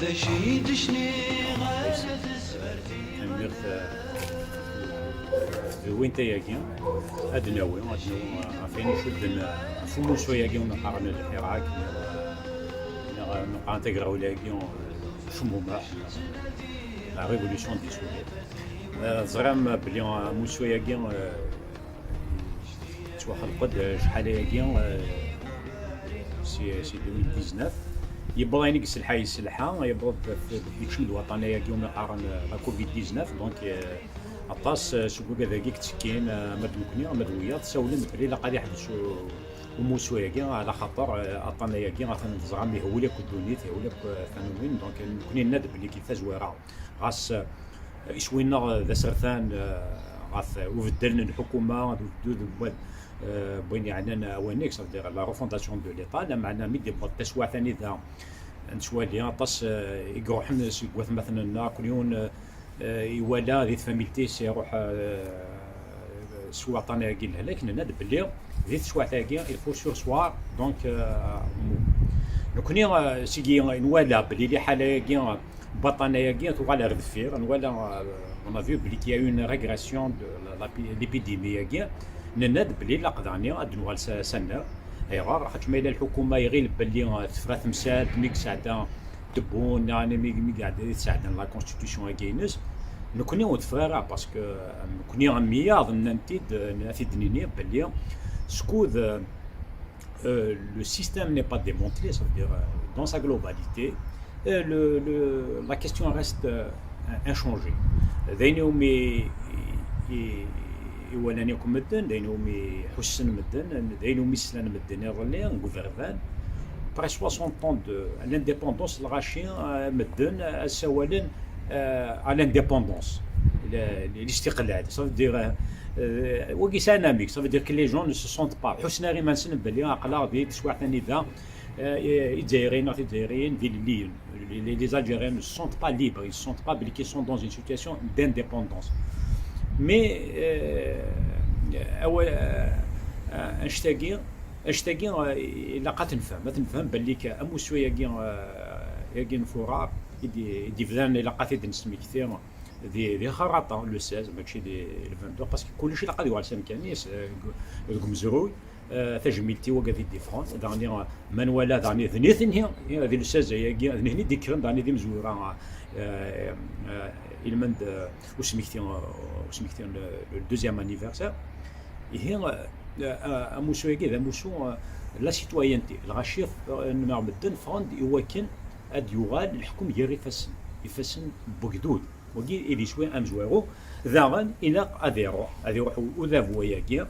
ذا شي دشني غالة سفرتي نرث وين تياكي ادناوي عارفين شد فمو شويه كي نقارن العراق نقارن تقراو لاكي شمو ما لا ريفولوسيون دي سوريا زرام بلي مو شويه كي توخلقت شحال ياكي سي 2019 يبغى ينقص الحي السلحه يبغى في الشمال الوطنيه كي نقارن لا كوفيد 19 دونك عطاس سوق هذاك تسكين مدمكني مدويه تسولن بلي لا قاعد يحدث وموسويه كاع على خاطر عطانا كاع غنزغام يهول لك الدنيا يهول لك فانوين دونك كوني ناد بلي كيفاش زويره غاس يسوينا ذا سرثان غاث وبدلنا الحكومه بين يعني اوانيك صافي لا روفونداسيون دو ليطا لا معنا ميدي التسويع ثاني ذا نسوا لي عطاس يروح نسوق مثلا كل يوم يوالا ذي فاميلتي سيروح سوا طانا كي لهلاك ناد بلي ذي سوا تاكي الفو سور سوار دونك نكوني سيكي نوالا بلي لي حاله كي بطانيا كي توغال ردفير نوالا اون فيو بلي كي اون ريغريسيون دو ليبيديمي كي ناد بلي لا قدرني ادنوال سنه ايغار خاطر ما الى الحكومه يغيل بلي تفرا تمثال ميك ساعه تبون يعني مي قاعد يساعدنا لا كونستيتيسيون كاينس نكوني وتفرا باسكو نكوني مياض ننتيد نافي دنيني بلي سكوذ le système n'est pas démantelé, ça veut dire dans sa globalité, la question reste inchangée. داينومي يولانيكم مدن داينومي حسن مدن داينومي سلان مدن يظلي غوفرفان بري 60 ans de l'indépendance الغاشي مدن السوالن à l'indépendance الاستقلال ça veut dire وكي ساناميك ça veut dire que les gens ne se sentent pas حسنا غير ما نسن بلي عقلا دي تسوع ثاني ذا الجزائريين دي les Algériens ne se sentent pas libres, ils ne se sentent pas qu'ils sont dans une situation d'indépendance. Mais اشتاقي لقات نفهم باللي كامو شويه كي نفورا يدي فلان لقات نسمي كثير دي خراطه لو 16 ماشي دي 22 باسكو كلشي لقى يوال سامكانيس مزروي تجميلتي وكذا دي فرونس داني مانوالا داني ذنيثني هذه لو 16 هي هني ديكرن داني دي مزوره المند وسميتي لو دوزيام انيفرسير هي اموسو كذا اموسو لا سيتويانتي الغشيف نمر مدن فروند يوكن اد يغال الحكم يفسن بوكدود وكي إلي شوي أمزويرو ذاغن إلا أذيروح وذا فواياكي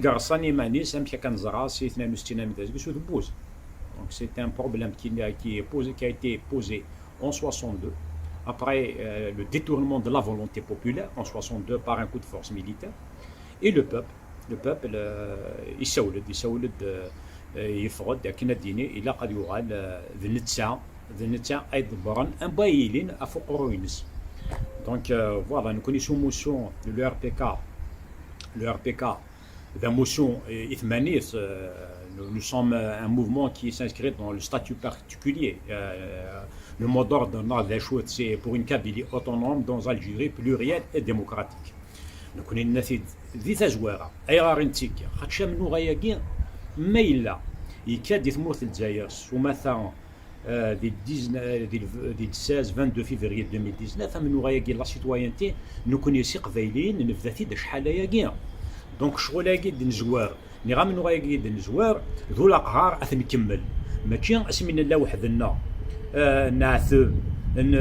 قرصاني مانيس أمشي كنزرا سي 62 متازكو سو دبوز دونك سي ان بروبليم qui a été posé en 62 après le détournement de la volonté populaire en 62 par un coup de force militaire et le peuple يسولد يفرض كنا ديني إلا قد يغال ذنتسا أيضا بران أمبايلين أفوق روينس donc voilà nous connaissons motion de le RPK la motion Ithmanis nous sommes un mouvement qui s'inscrit dans le statut particulier le mot d'ordre de Chouet c'est pour une Kabylie autonome dans Algérie plurielle et démocratique nous connaissons ذي تزويرة أي غارنتيك خاطش منو غاياكي مايلا يكاد يثموت الجزائر ومثلا دي 16 22 février 2019 منو غاياكي لا سيتويانتي نكون قبايليين نبدا دا شحال ياكي دونك شغل ياكي د نزوار ني غا منو غاياكي د نزوار ذو الأقهار اث نكمل ماشي اسمنا لا وحدنا نعثب ان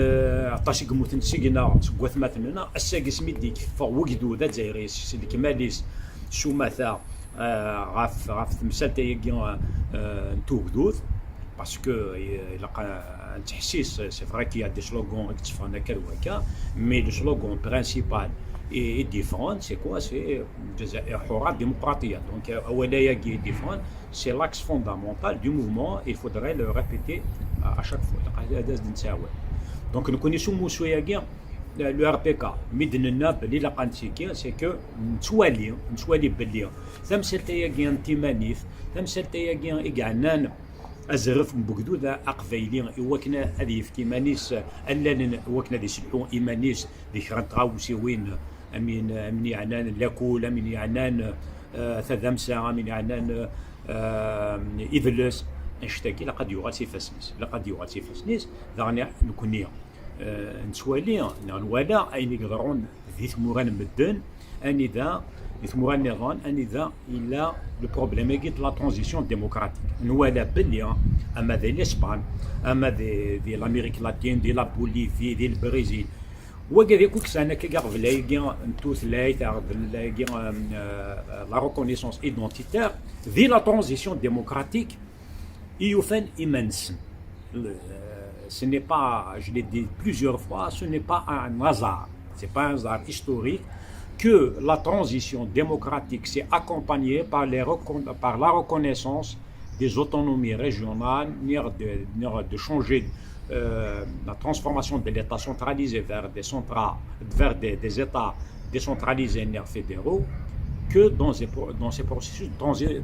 عطاش يقموت نسيقنا سكوات مثلا الساقي سميديك فوقدو ذا جايريس كماليس شو مثلا غاف تمثالتا ياكي نتوكدوث باسكو لقى تحسيس سي فري كي دي سلوغون اكتفانا كالوكا مي لو سلوغون برينسيبال اي ديفرون سي كوا سي الجزائر حرة ديمقراطية دونك اولا ياكي ديفرون سي لاكس فوندامونتال دو موفمون il faudrait le répéter à chaque fois لقى داز نتساوى دونك نكونيسو موسويا كاع لو RPK ميدنا بلي لقى نتيكي سي كو نتوالي بلي ثمثلتا ياكي انتيمانيف ثمثلتا ياكي إقعنان ازرف بقدود اقفايلي وكنا هذه يفكي مانيس اننا وكنا دي سلحو ايمانيس دي شرط غاوسيوين امين يعنان لاكول امين يعنان ثذمسه امين يعنان ايفلس نشتكي لقد يغاسي فاسنيس لقد يغاسي فاسنيس دعني نكونيا نسوالي نوالا اين يقدرون ذي ثموران مدن اني ذا ثموران نظام اني ذا الى لو بروبليم يجي لا ترانزيسيون ديموكراتيك نوالا بلي اما ذي الاسبان اما ذي الامريك لاتين دي لا بوليفي دي البرازيل وكذا كوك سانا كيغاف لايكي توث لايت لايكي لا ريكونيسونس ايدونتيتير ذي لا ترانزيسيون ديموكراتيك يوفن immense. Ce n'est pas, je l'ai dit plusieurs fois, ce n'est pas un hasard. Ce n'est pas un hasard historique que la transition démocratique s'est accompagnée par la reconnaissance des autonomies régionales, de changer la transformation de l'État centralisé vers des États décentralisés et fédéraux que dans ces processus de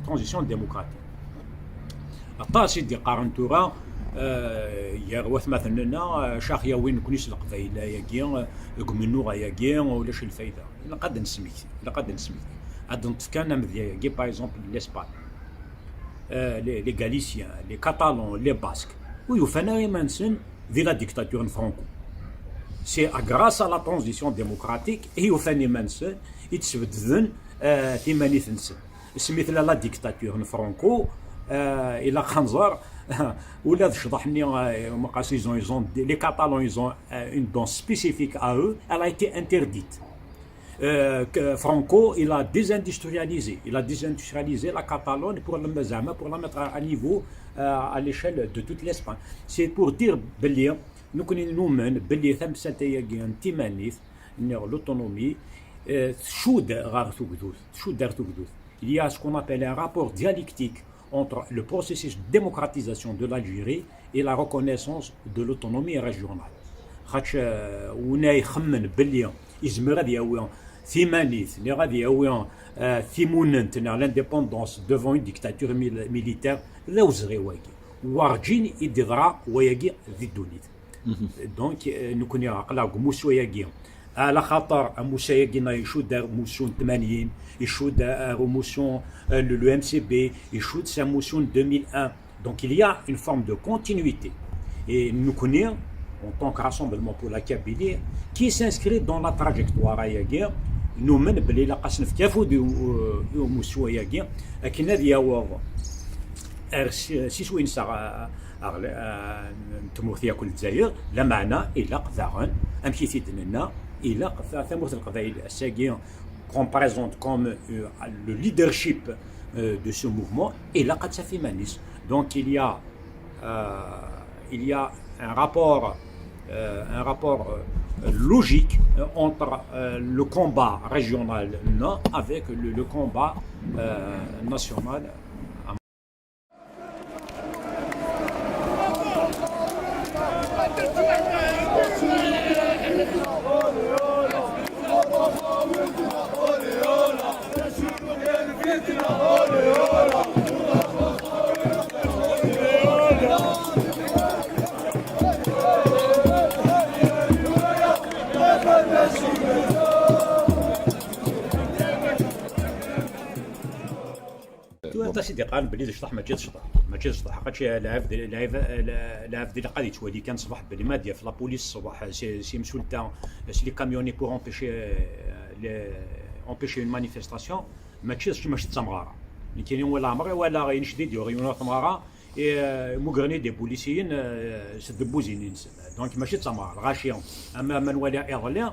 transition démocratique. الطاسي دي قارنتورا يروث مثلا شاخيا وين كنيس القبائل ياكيا قمنوغا ياكيا ولاش الفايده لقد نسميت عاد نتفكان مذيا باغ اكزومبل لاسبان لي غاليسيان لي كاتالون لي باسك ويوفانا يمانسن ذي لا ديكتاتور فرانكو سي غراس لا ترانزيسيون ديموكراتيك يوفاني مانسن يتسبدذن ثمانية نسن سميت لا ديكتاتور فرانكو الى خنزر ولا شطحني مقاس ils ont les Catalans ils ont une danse spécifique à eux, elle a été interdite. Franco il a désindustrialisé la Catalogne pour la mettre à niveau à l'échelle de toute l'Espagne. C'est pour dire بلي نكون نؤمن بلي ثم سنتيا تيمانيث l'autonomie شو دار ثوكدوث. Il y a ce qu'on appelle un rapport dialectique entre le processus de démocratisation de l'Algérie et la reconnaissance de l'autonomie régionale. خاطش ونا يخمن بلي يزمر غادي ياوي ثمانيث اللي غادي ياوي ثيموننت لانديبوندونس ديفون اون ديكتاتور ميليتير لا وزغي واكي وارجين يدرا وياكي ذي الدونيت دونك نكون يعقل موسو ياكي على خاطر موسى ياكينا يشود موسون 80 يشود موسون le MCB يشود sa motion 2001. Donc il y a une forme de continuité et nous connaissons en tant que rassemblement pour la Kabylie qui s'inscrit dans la trajectoire ياكي نؤمن بلي لا قاس نفتافو موسو ياكي لكن هذه هو سيسوين ساعه تموثيا كل الجزائر لا معنى الا قذاغن امشي سيدنا الا ثموث القبائل الساقين qu'on présente comme le leadership de ce mouvement et là قد سافي مانيس. Donc il y a un rapport logique entre le combat régional avec le combat national. انت سيدي قال بلي تشطح ما تشطح حقاش لاعب ديال قادي توالي كان صباح بلي ما ديال في لابوليس الصباح سي مسؤول تاع لي كاميوني بور امبيشي اون مانيفيستاسيون ما تشيش ماشي تمغاره اللي كاينين ولا عمري ولا غير شديد يوريون تمغاره مغرني دي بوليسيين سدبو زينين دونك ماشي تمغار غاشيه اما من ولا اغلى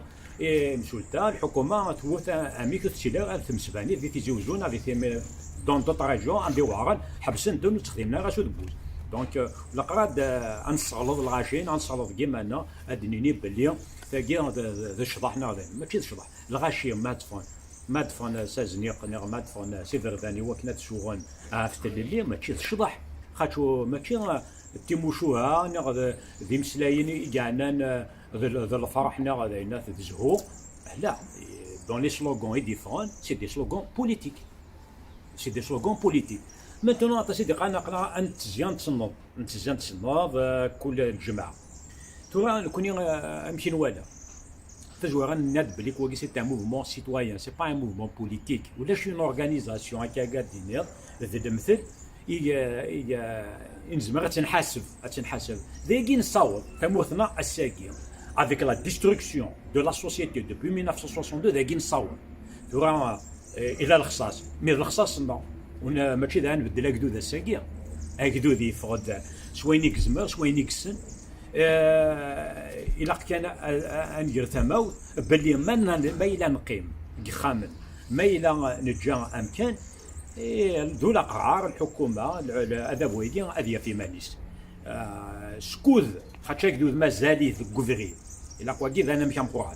مسؤول تاع الحكومه توث اميك تشيلا ثمسباني في تيزوزون في dans d'autres régions عندي واغن حبسن دون تخدمنا غاشو دبوز دونك لقراد انصلض الغاشين انصلض كيما ادنيني بلي ثاقي ذا شطحنا هذا ماشي شطح الغاشي مادفون سازنيق مادفون سيفرداني وكنا تسوغن عرفت اللي ماشي شطح خاطشو ماشي تيموشوها نغ ذي مسلايين كاعنا ذا الفرح نغ ذا زهو لا دون لي سلوغون اي ديفرون سي دي سلوغون بوليتيك. C'est des slogans politiques. Maintenant سيدي قناقنا ان تزيان تصنض كل الجماعه ترى كوني امشي نوالا تجوا غناد بلي كوا سي ان موفمون سيتويان سي با ان موفمون بوليتيك ولا شي اورغانيزاسيون هكا قاعدين ذا مثل نزمر تنحاسب ذاكي نصاوب تموثنا الساكي avec la destruction de la société depuis 1962 ذاكي نصاوب ترى الى الخصاص مي الخصاص ماشي ذا نبدل هكذا الساكي هكذا يفقد شوين يكزمر شوين يكسن إلا كان ندير ثماو باللي ما إلا نقيم خامن ما إلا نجا أمكان دولة قرار الحكومة هذا بويدي هذه في مانيس سكوذ خاطش هكذا مازالي في الكوفري إلا كواكيد أنا مشى مقران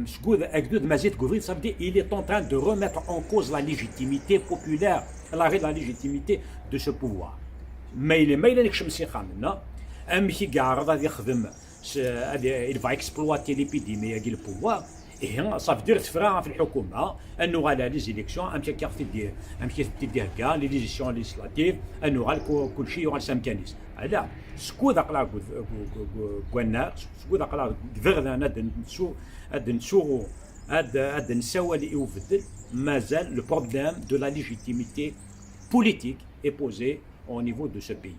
سكوذ هكذا مازال كوفري ça veut dire il est en train de remettre en cause la légitimité populaire la légitimité de ce pouvoir ما إلا نكشمسي خامنا امشي كاع غادي يخدم il va exploiter l'épidémie ديال البوفوار et ça veut dire تفرع في الحكومه انه غالا لي زيليكسيون امشي تدير كاع لي ليزيسيون ليجيسلاتيف انه غال كل شيء يغال سامكانيس هذا سكو داقلا كوانا سكو داقلا فيغنا هاد نساوى اللي يوفدل مازال le problème de la légitimité politique est posé au niveau de ce pays.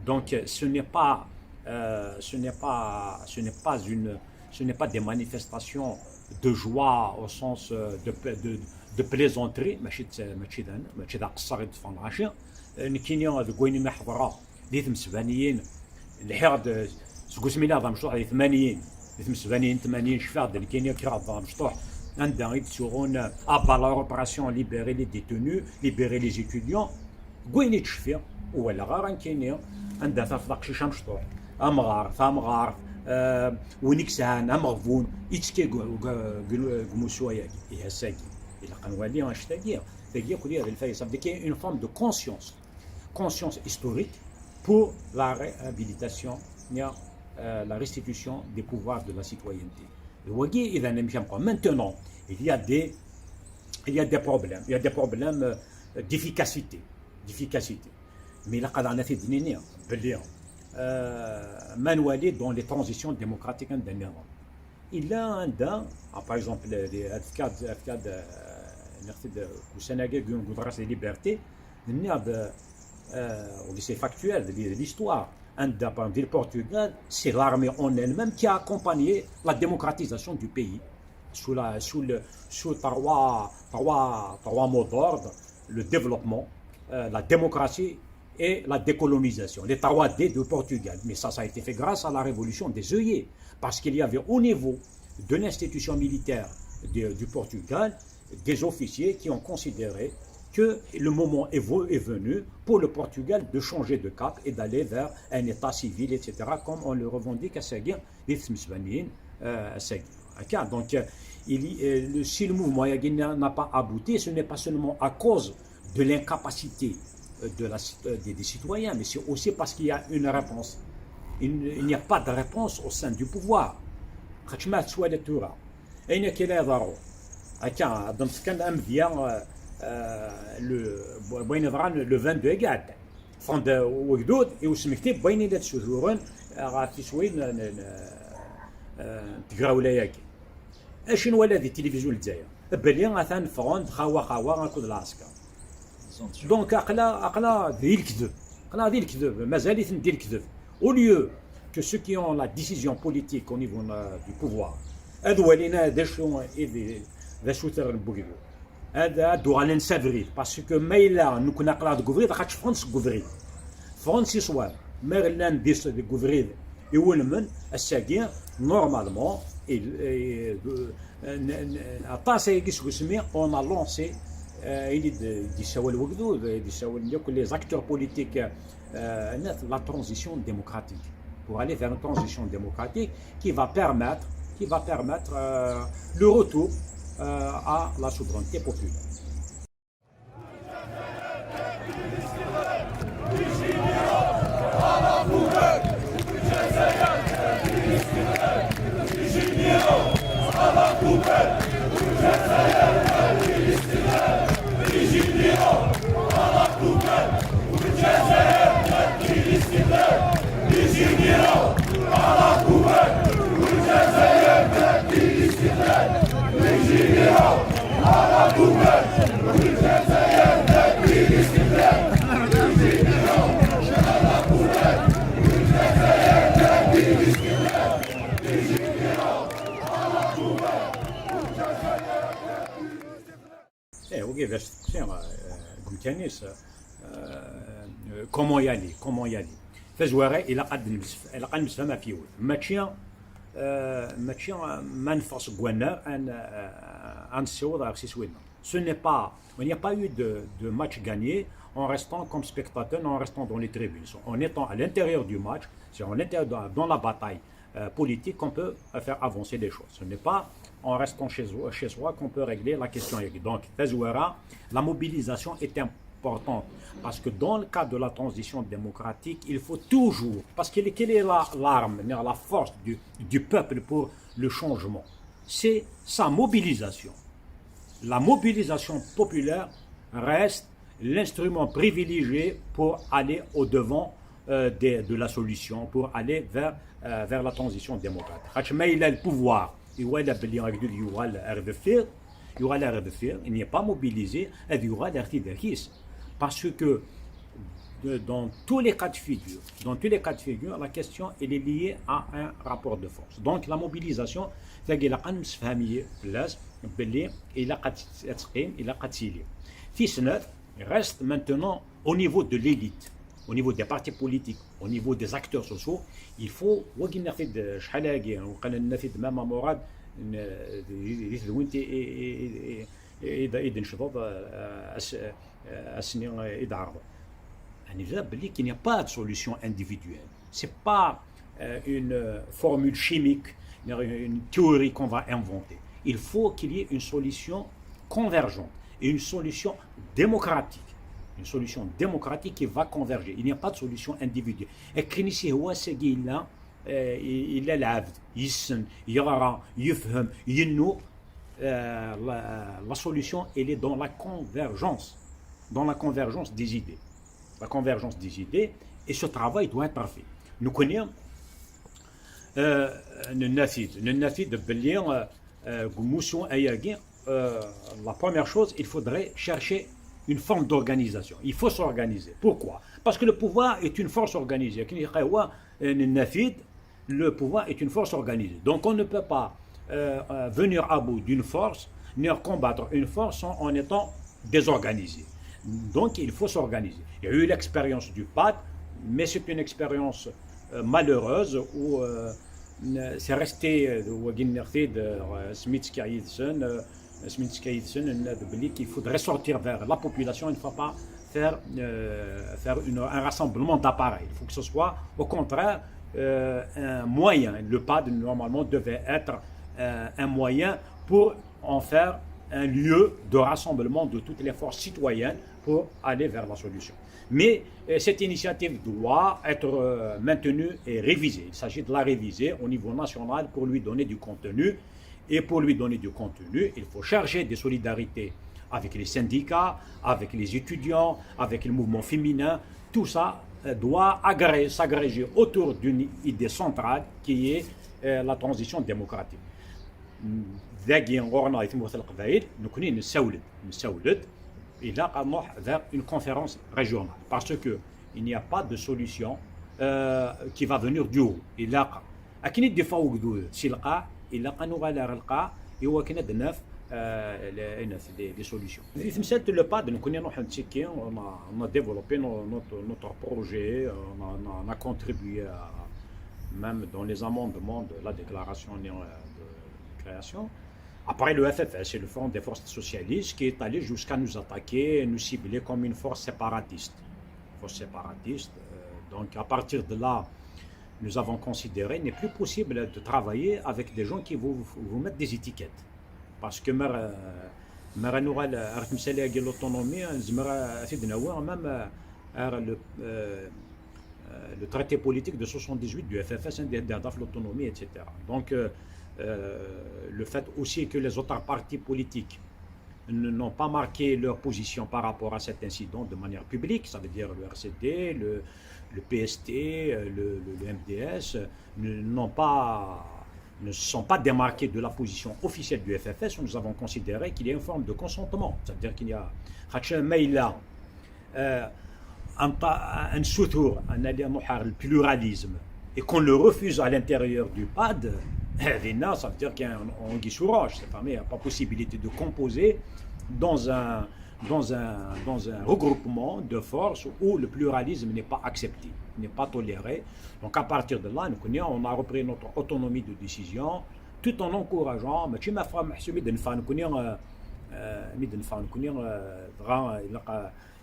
Donc ce n'est pas des manifestations de joie au sens de plaisanterie ماشي ذا قصر يدفن العشاء كاينين كوين ما حضرا اللي 78 الحرد سكو سمينا هذا مشروع 80 80 شفاعد اللي كاينين كرا مشروع عندنا يتسوغون ابا لا اوبراسيون ليبيري لي ديتونو ليبيري لي ايتيديون كوين يتشفي ولا غير كاينين عندها تفضق شي شمشطوح امغار ونكسان امغفون يتسكي قموسوايا يهساكي الى قنوالي غنشتاكي تاكي كليا الفايس صافي كاين اون فورم دو conscience historique pour la réhabilitation la restitution des pouvoirs de la citoyenneté. Maintenant, il y a des problèmes d'efficacité. Mais là, on a fait des manuels dans les transitions démocratiques. Il y a un par exemple, les libertés, c'est factuel de l'histoire. Du Portugal, c'est l'armée en elle-même qui a accompagné la démocratisation du pays sous trois mots d'ordre: le développement, la démocratie et la décolonisation, les 3D du Portugal. Mais ça a été fait grâce à la révolution des œillets, parce qu'il y avait au niveau de l'institution militaire du Portugal des officiers qui ont considéré que le moment est venu pour le Portugal de changer de cap et d'aller vers un état civil, etc., comme on le revendique à Seguin, donc si le mouvement n'a pas abouti, ce n'est pas seulement à cause de l'incapacité des citoyens, mais c'est aussi parce qu'il y a une réponse. Il n'y a pas de réponse au sein du pouvoir. le 22 قاعد فند وجدود وسمكتي بين ذات شهورا غاتي شويه تقراو لياك اشنو ولا دي التلفزيون الجزائر بلي غاتان فرون خوا غنكون العسكر دونك عقلا ذي الكذب مازال يندير الكذب au lieu que ceux qui ont la décision politique au niveau du pouvoir هادو ولينا ذا شو تربوكيدو هذا دوغالا نسافري باسكو ما الا نكون قرا دكوفري خاطش فرنسا كوفري فرنسي صواب ما غلا ندير دكوفري يولمن الساكين نورمالمون عطاسي كيسكو سمي اون ا لونسي دي سوا الوقدو دي سوا كل لي زاكتور بوليتيك لا ترانزيسيون démocratique pour aller vers une transition démocratique qui va permettre le retour à la souveraineté populaire. Vigilio, كيفاش تقسيم قلت نيس كومون يالي فزواره الى قد نفهم فيه ماشي ما نفرس غوانا ان سيوض على سوينا. Ce n'est pas, il n'y a pas eu de match gagné en restant comme spectateur, en restant dans les tribunes. En étant à l'intérieur du match, c'est en l'intérieur dans la bataille politique qu'on peut faire avancer des choses. Ce n'est pas en restant chez soi qu'on peut régler la question. Donc, la mobilisation est importante parce que dans le cadre de la transition démocratique, il faut toujours, parce quelle est l'arme, la force du peuple pour le changement, c'est sa mobilisation. La mobilisation populaire reste l'instrument privilégié pour aller au-devant de la solution, pour aller vers la transition démocratique. Il a le pouvoir, il n'est pas mobilisé, il y aura l'artifice. Parce que dans tous les cas de figure, la question elle est liée à un rapport de force. Donc la mobilisation, il reste maintenant au niveau de l'élite, au niveau des partis politiques, au niveau des acteurs sociaux. Il faut qu'il n'y a pas de solution individuelle. Ce n'est pas une formule chimique, une théorie qu'on va inventer. Il faut qu'il y ait une solution convergente et une solution démocratique. Une solution démocratique qui va converger. Il n'y a pas de solution individuelle. Et Knessi هو ساقي لا إلا العبد يسن يرى يفهم ينو. La solution elle est dans la convergence des idées. La convergence des idées, et ce travail doit être parfait. Nous connaissons la première chose, il faudrait chercher une forme d'organisation. Il faut s'organiser. Pourquoi? Parce que le pouvoir est une force organisée. Le pouvoir est une force organisée. Donc on ne peut pas venir à bout d'une force, ni combattre une force en étant désorganisé. Donc il faut s'organiser. Il y a eu l'expérience du PAD, mais c'est une expérience malheureuse où c'est resté qu'il faudrait sortir vers la population, il ne faut pas faire un rassemblement d'appareils. Il faut que ce soit au contraire un moyen. Le PAD normalement devait être un moyen pour en faire un lieu de rassemblement de toutes les forces citoyennes pour aller vers la solution. Mais cette initiative doit être maintenue et révisée. Il s'agit de la réviser au niveau national pour lui donner du contenu. Et pour lui donner du contenu, il faut chercher des solidarités avec les syndicats, avec les étudiants, avec le mouvement féminin. Tout ça doit s'agréger autour d'une idée centrale qui est la transition démocratique. Il a vers une conférence régionale parce qu'il n'y a pas de solution qui va venir du haut. Il a des solutions. Le PAD, on a développé notre projet, on a contribué même dans les amendements de la déclaration de création. Après le FFS, c'est le Front des forces socialistes qui est allé jusqu'à nous attaquer, nous cibler comme une force séparatiste. Donc à partir de là, nous avons considéré qu'il n'est plus possible de travailler avec des gens qui vous mettent des étiquettes. Parce que l'autonomie, même le traité politique de 78 du FFS, l'autonomie, etc. Donc le fait aussi que les autres partis politiques n'ont pas marqué leur position par rapport à cet incident de manière publique, ça veut dire le RCD, le PST, le MDS, ne sont pas démarqués de la position officielle du FFS. Nous avons considéré qu'il y a une forme de consentement, c'est-à-dire qu'il y a un soutour, un pluralisme, et qu'on le refuse à l'intérieur du PAD, ça veut dire qu'il y a un anguille sous roche. Il n'y a pas possibilité de composer dans un dans un regroupement de forces où le pluralisme n'est pas accepté, n'est pas toléré. Donc à partir de là, on a repris notre autonomie de décision tout en encourageant,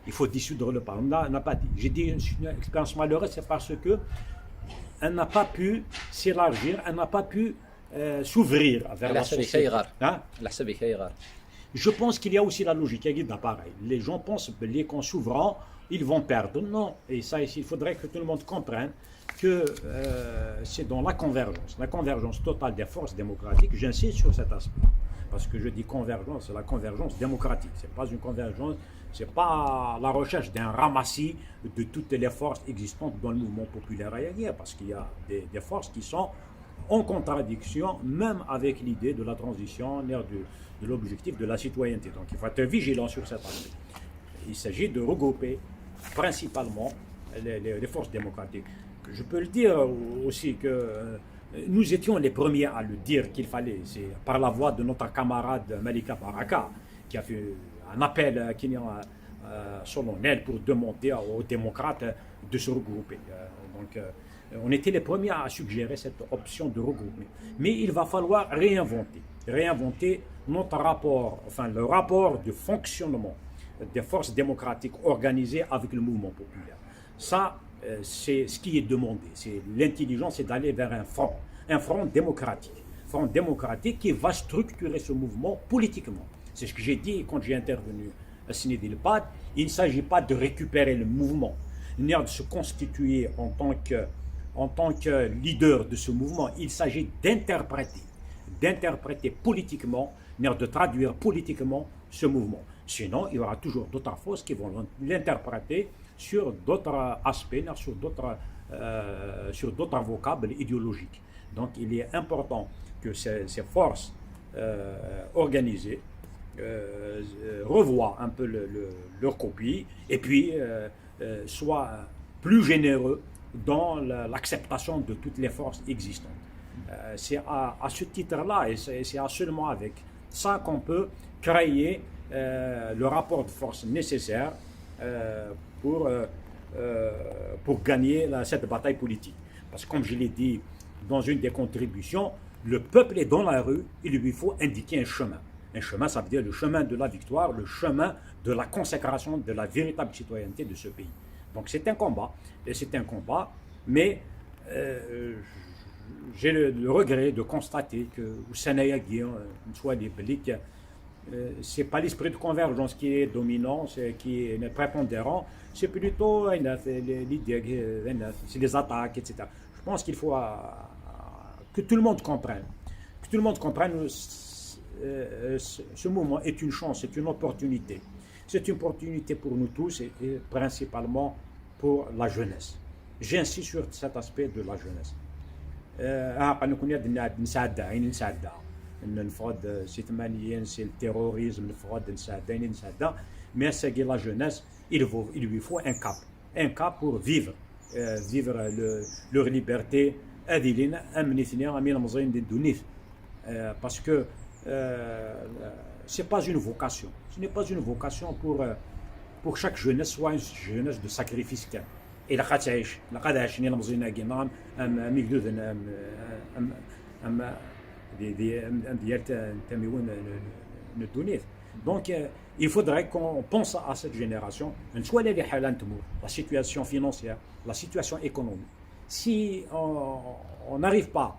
il faut dissoudre le Parlement. On n'a pas dit. J'ai dit une expérience malheureuse, c'est parce que elle n'a pas pu s'élargir, elle n'a pas pu s'ouvrir vers la société. Hein? Je pense qu'il y a aussi la logique. Les gens pensent que qu'en s'ouvrant, ils vont perdre. Non. Et ça, il faudrait que tout le monde comprenne que c'est dans la convergence totale des forces démocratiques. J'insiste sur cet aspect. Parce que je dis convergence, c'est la convergence démocratique. Ce n'est pas une convergence, ce n'est pas la recherche d'un ramassis de toutes les forces existantes dans le mouvement populaire aérien, parce qu'il y a des forces qui sont en contradiction, même avec l'idée de la transition de l'objectif de la citoyenneté. Donc il faut être vigilant sur cet aspect. Il s'agit de regrouper principalement les forces démocratiques. Je peux le dire aussi que nous étions les premiers à le dire qu'il fallait. C'est par la voix de notre camarade Malika Baraka qui a fait un appel solennel pour demander aux démocrates de se regrouper. Donc on était les premiers à suggérer cette option de regroupement. Mais il va falloir réinventer notre rapport, enfin le rapport de fonctionnement des forces démocratiques organisées avec le mouvement populaire. Ça, c'est ce qui est demandé. L'intelligence, c'est d'aller vers un front démocratique qui va structurer ce mouvement politiquement. C'est ce que j'ai dit quand j'ai intervenu à Sidi El Bad. Il ne s'agit pas de récupérer le mouvement, ni de se constituer en tant que leader de ce mouvement. Il s'agit d'interpréter politiquement, de traduire politiquement ce mouvement. Sinon, il y aura toujours d'autres forces qui vont l'interpréter sur d'autres aspects, sur d'autres vocables idéologiques. Donc il est important que ces forces organisées revoient un peu leur copie et puis soient plus généreux dans l'acceptation de toutes les forces existantes. C'est à ce titre-là et c'est seulement avec ça qu'on peut créer le rapport de force nécessaire pour gagner cette bataille politique. Parce que comme je l'ai dit dans une des contributions, le peuple est dans la rue, il lui faut indiquer un chemin. Un chemin, ça veut dire le chemin de la victoire, le chemin de la consécration de la véritable citoyenneté de ce pays. Donc c'est un combat, mais j'ai le regret de constater que Sanaya Guillaume, soit des blics, c'est pas l'esprit de convergence qui est dominant, qui est prépondérant, c'est plutôt l'idée, c'est les attaques, etc. Je pense qu'il faut que tout le monde comprenne. Que tout le monde comprenne ce mouvement est une chance, c'est une opportunité. C'est une opportunité pour nous tous et principalement pour la jeunesse. J'insiste sur cet aspect de la jeunesse. C'est le terrorisme, mais c'est la jeunesse, il lui faut un cap pour vivre leur liberté. Parce que c'est pas une vocation. Ce n'est pas une vocation pour chaque jeunesse, soit une jeunesse de sacrifice. Et la donc il faudrait qu'on pense à cette génération, la situation financière, la situation économique. Si on n'arrive pas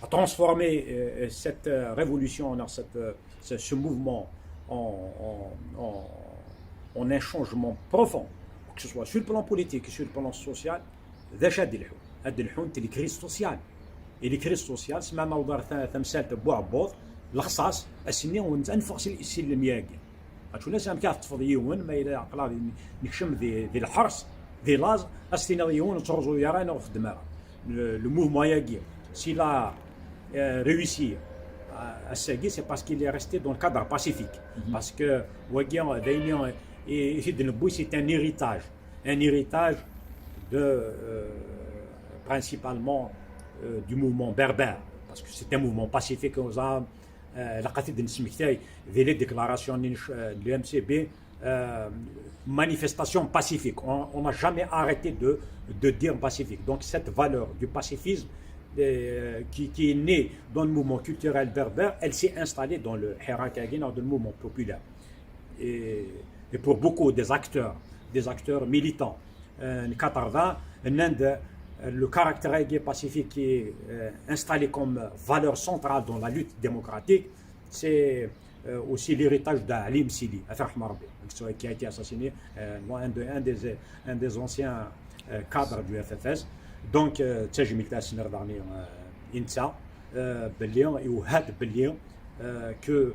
à transformer cette révolution, ce mouvement en un changement profond, que ce soit sur le plan politique et sur le plan social, c'est les crises sociales. Et les crises sociales, c'est même تمثال تبوع بوض الخصاص السنين ونفقس السلمياقي. شو لازم كاف تفضيون ما إلى عقلا نكشم ذي الحرس ذي لاز السيناريون ترجو يرانا وفي الدماغ. Le mouvement Yagui, s'il a réussi à s'aiguer, c'est parce qu'il est resté dans le cadre pacifique. Parce que c'est un héritage de principalement du mouvement berbère, parce que c'est un mouvement pacifique aux âmes, لقيت نسمكتاي les déclarations de l'UMCB, manifestation pacifique. On n'a jamais arrêté de dire pacifique. Donc cette valeur du pacifisme qui est née dans le mouvement culturel berbère, elle s'est installée dans le Hirakagin, dans le mouvement populaire. Et pour beaucoup des acteurs militants, le caractère pacifique qui est installé comme valeur centrale dans la lutte démocratique, c'est aussi l'héritage d'Alim Sidi, qui a été assassiné, un des anciens cadres du FFS. Donc, j'ai mis la semaine dernière, INSA, Bellion, et Ouhad Bellion, que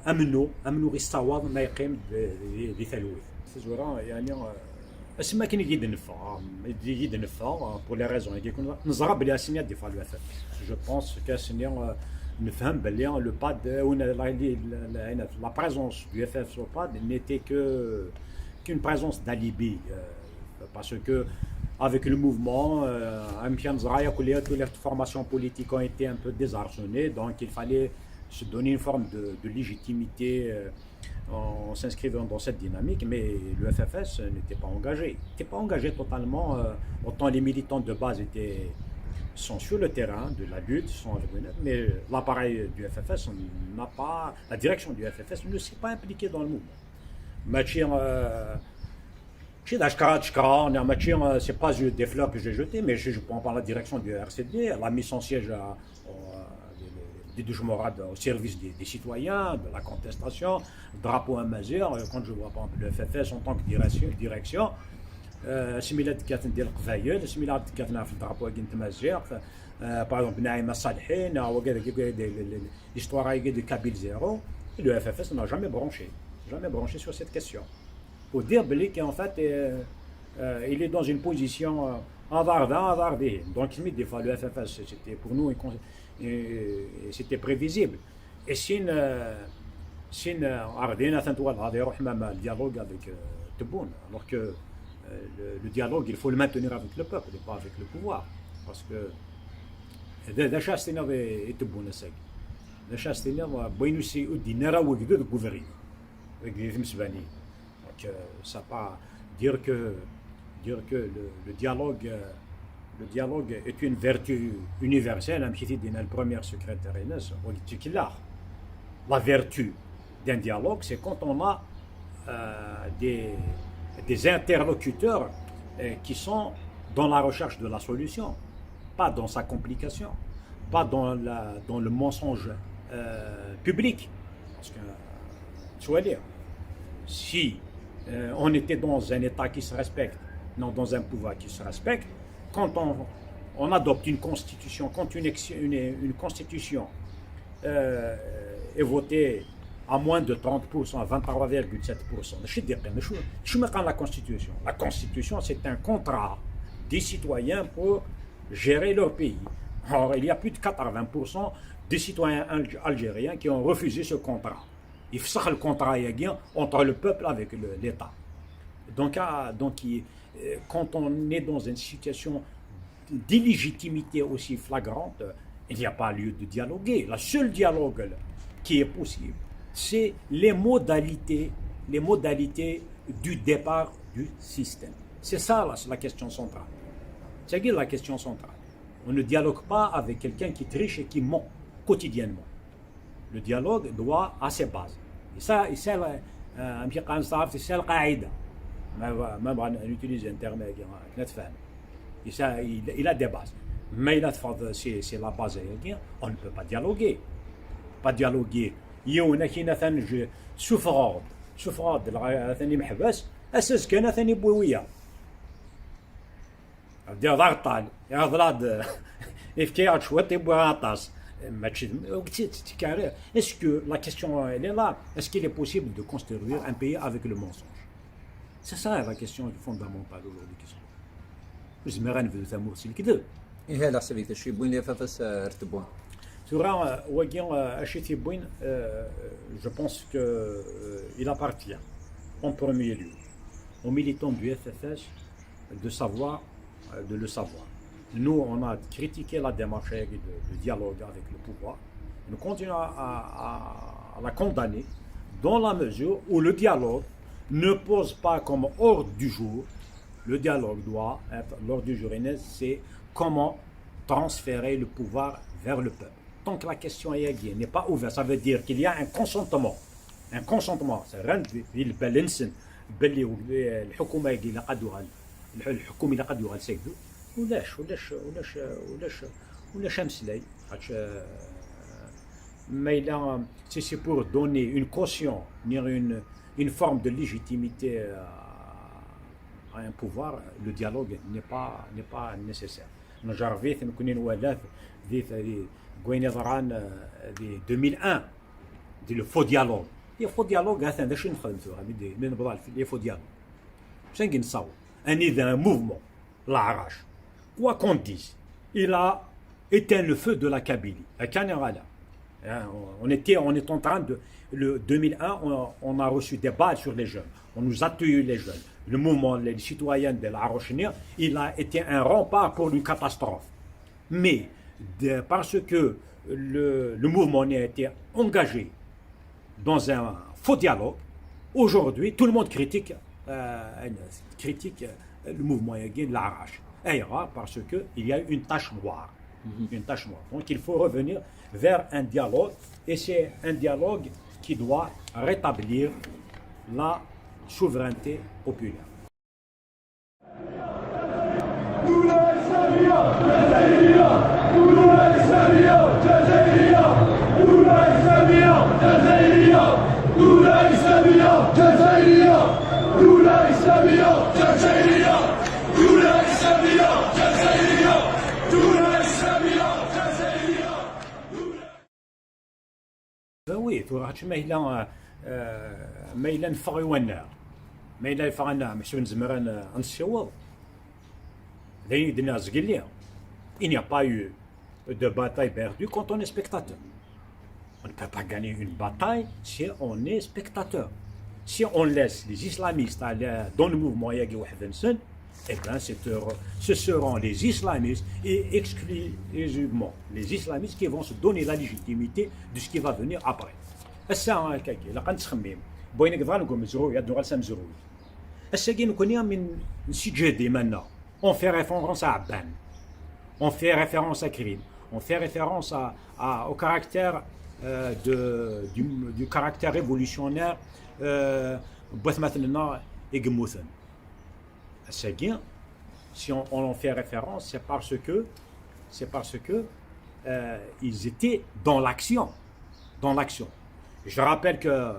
أمنوا يستوض ما يقيم بثلوث. يعني اسمها كاين يجي نفا pour les raisons يكون نزرب بلي اسمها ديفا الوفاة. Je pense que سنيا نفهم بلي le PAD la présence du FF sur PAD n'était qu'une présence d'alibi parce que avec le mouvement, toutes les formations politiques ont été un peu désarçonnées, donc il fallait se donner une forme de légitimité en s'inscrivant dans cette dynamique, mais le FFS n'était pas engagé. Il n'était pas engagé totalement, autant les militants de base sont sur le terrain de la lutte, mais l'appareil du FFS n'a pas, la direction du FFS ne s'est pas impliquée dans le mouvement. C'est pas des fleurs que j'ai jetées, mais je prends par la direction du RCD, elle a mis son siège au service des citoyens, de la contestation, drapeau à Mazir, quand je vois par exemple le FFS en tant que direction, سميلات كانت ندير القفايل سميلات كانت في الدرابو كنت مازيغ par exemple نعيمة الصالحين هو كذا l'histoire de Kabyle Zéro, et le FFS n'a jamais branché sur cette question pour dire qu'en fait il est dans une position avardée. Donc des fois le FFS c'était pour nous c'était prévisible. Et si Ardina le dialogue avec Tebboune, alors que le dialogue il faut le maintenir avec le peuple et pas avec le pouvoir, parce que d'achat c'est et Tebboune c'est d'achat c'est بين سي ودينا وجدوا الجوفري avec مسباني. Donc ça pas dire que le dialogue est une vertu universelle. Le premier secrétaire la vertu d'un dialogue, c'est quand on a des interlocuteurs qui sont dans la recherche de la solution, pas dans sa complication, pas dans le mensonge public. Parce que, tu vas dire, si on était dans un État qui se respecte, non dans un pouvoir qui se respecte, quand on adopte une constitution, quand une constitution est votée à moins de 30%, à 23,7%, je me rends la constitution. La constitution, c'est un contrat des citoyens pour gérer leur pays. Or, il y a plus de 80% des citoyens algériens qui ont refusé ce contrat. Il faut le contrat entre le peuple avec l'État. Donc, quand on est dans une situation d'illégitimité aussi flagrante, il n'y a pas lieu de dialoguer. Le seul dialogue qui est possible, c'est les modalités du départ du système. C'est ça la question centrale. C'est la question centrale. On ne dialogue pas avec quelqu'un qui triche et qui ment quotidiennement. Le dialogue doit à ses bases. Et ça, c'est la qaïda. Même on utilise un terme et ça, il a des bases. Mais c'est la base. On ne peut pas dialoguer. Pas dialoguer. Il y a une souffrance ثاني محبس اساس كان ثاني بويه دير ضغط يا ضلاد افكي شويه يبغى عطاس est-ce que la question elle est là, est-ce qu'il est possible de construire un pays avec le mensonge? C'est ça la question fondamentale aujourd'hui. زعما غنبداو ثمو سي الكذب. ايه على حسابك شي بوين اللي فاس رتبوها. Sur Achitibouin, je pense qu'il appartient en premier lieu aux militants du FFS de le savoir. Nous, on a critiqué la démarche de dialogue avec le pouvoir, Nous continuons à la condamner dans la mesure où le dialogue ne pose pas comme ordre du jour. Le dialogue doit être l'ordre du jour. C'est comment transférer le pouvoir vers le peuple. Tant que la question n'est pas ouverte, ça veut dire qu'il y a un consentement. Un consentement. C'est rien de بالانسان باللي الحكومه اللي قادوها الحكومه اللي قادوها السيدو ولاش مسلاي خاطش mais là, si c'est pour donner une caution, une forme de légitimité à un pouvoir, le dialogue n'est pas nécessaire. Nous avons vu en 2001 le faux dialogue. Le faux dialogue, c'est le faux dialogue. C'est un mouvement, l'arrache. Quoi qu'on dise, il a éteint le feu de la Kabylie. On est en train de. Le 2001, on a reçu des balles sur les jeunes. On nous a tué les jeunes. Le mouvement, les citoyens de la Rochenia, il a été un rempart pour une catastrophe. Mais parce que le mouvement a été engagé dans un faux dialogue, aujourd'hui, tout le monde critique le mouvement de l'arrache. Parce qu'il y a une tache noire. Une tache noire. Donc il faut revenir vers un dialogue, et c'est un dialogue qui doit rétablir la souveraineté populaire. Oui, ما إلا نفغيونا ما إلا يفغنا مش نزمر نصيوض لين دنا زقليا. Il n'y a pas eu de bataille perdue quand on est spectateur. On ne peut pas gagner une bataille si on est spectateur. Si on laisse les islamistes aller dans le mouvement Yagi Wahdensen, eh bien ce seront les islamistes et exclusivement les islamistes qui vont se donner la légitimité de ce qui va venir après. الساعة هكاكي لا غنتخمم بغينا كذا نقول مزروي يا دوغا مزروي الساكي نكوني من نسيت جدي منا on fait référence à Abban, on fait référence à Krim, on fait référence au caractère du caractère révolutionnaire مثلا إجموثن. الساكي si on en fait référence c'est parce que ils étaient dans l'action. Je rappelle que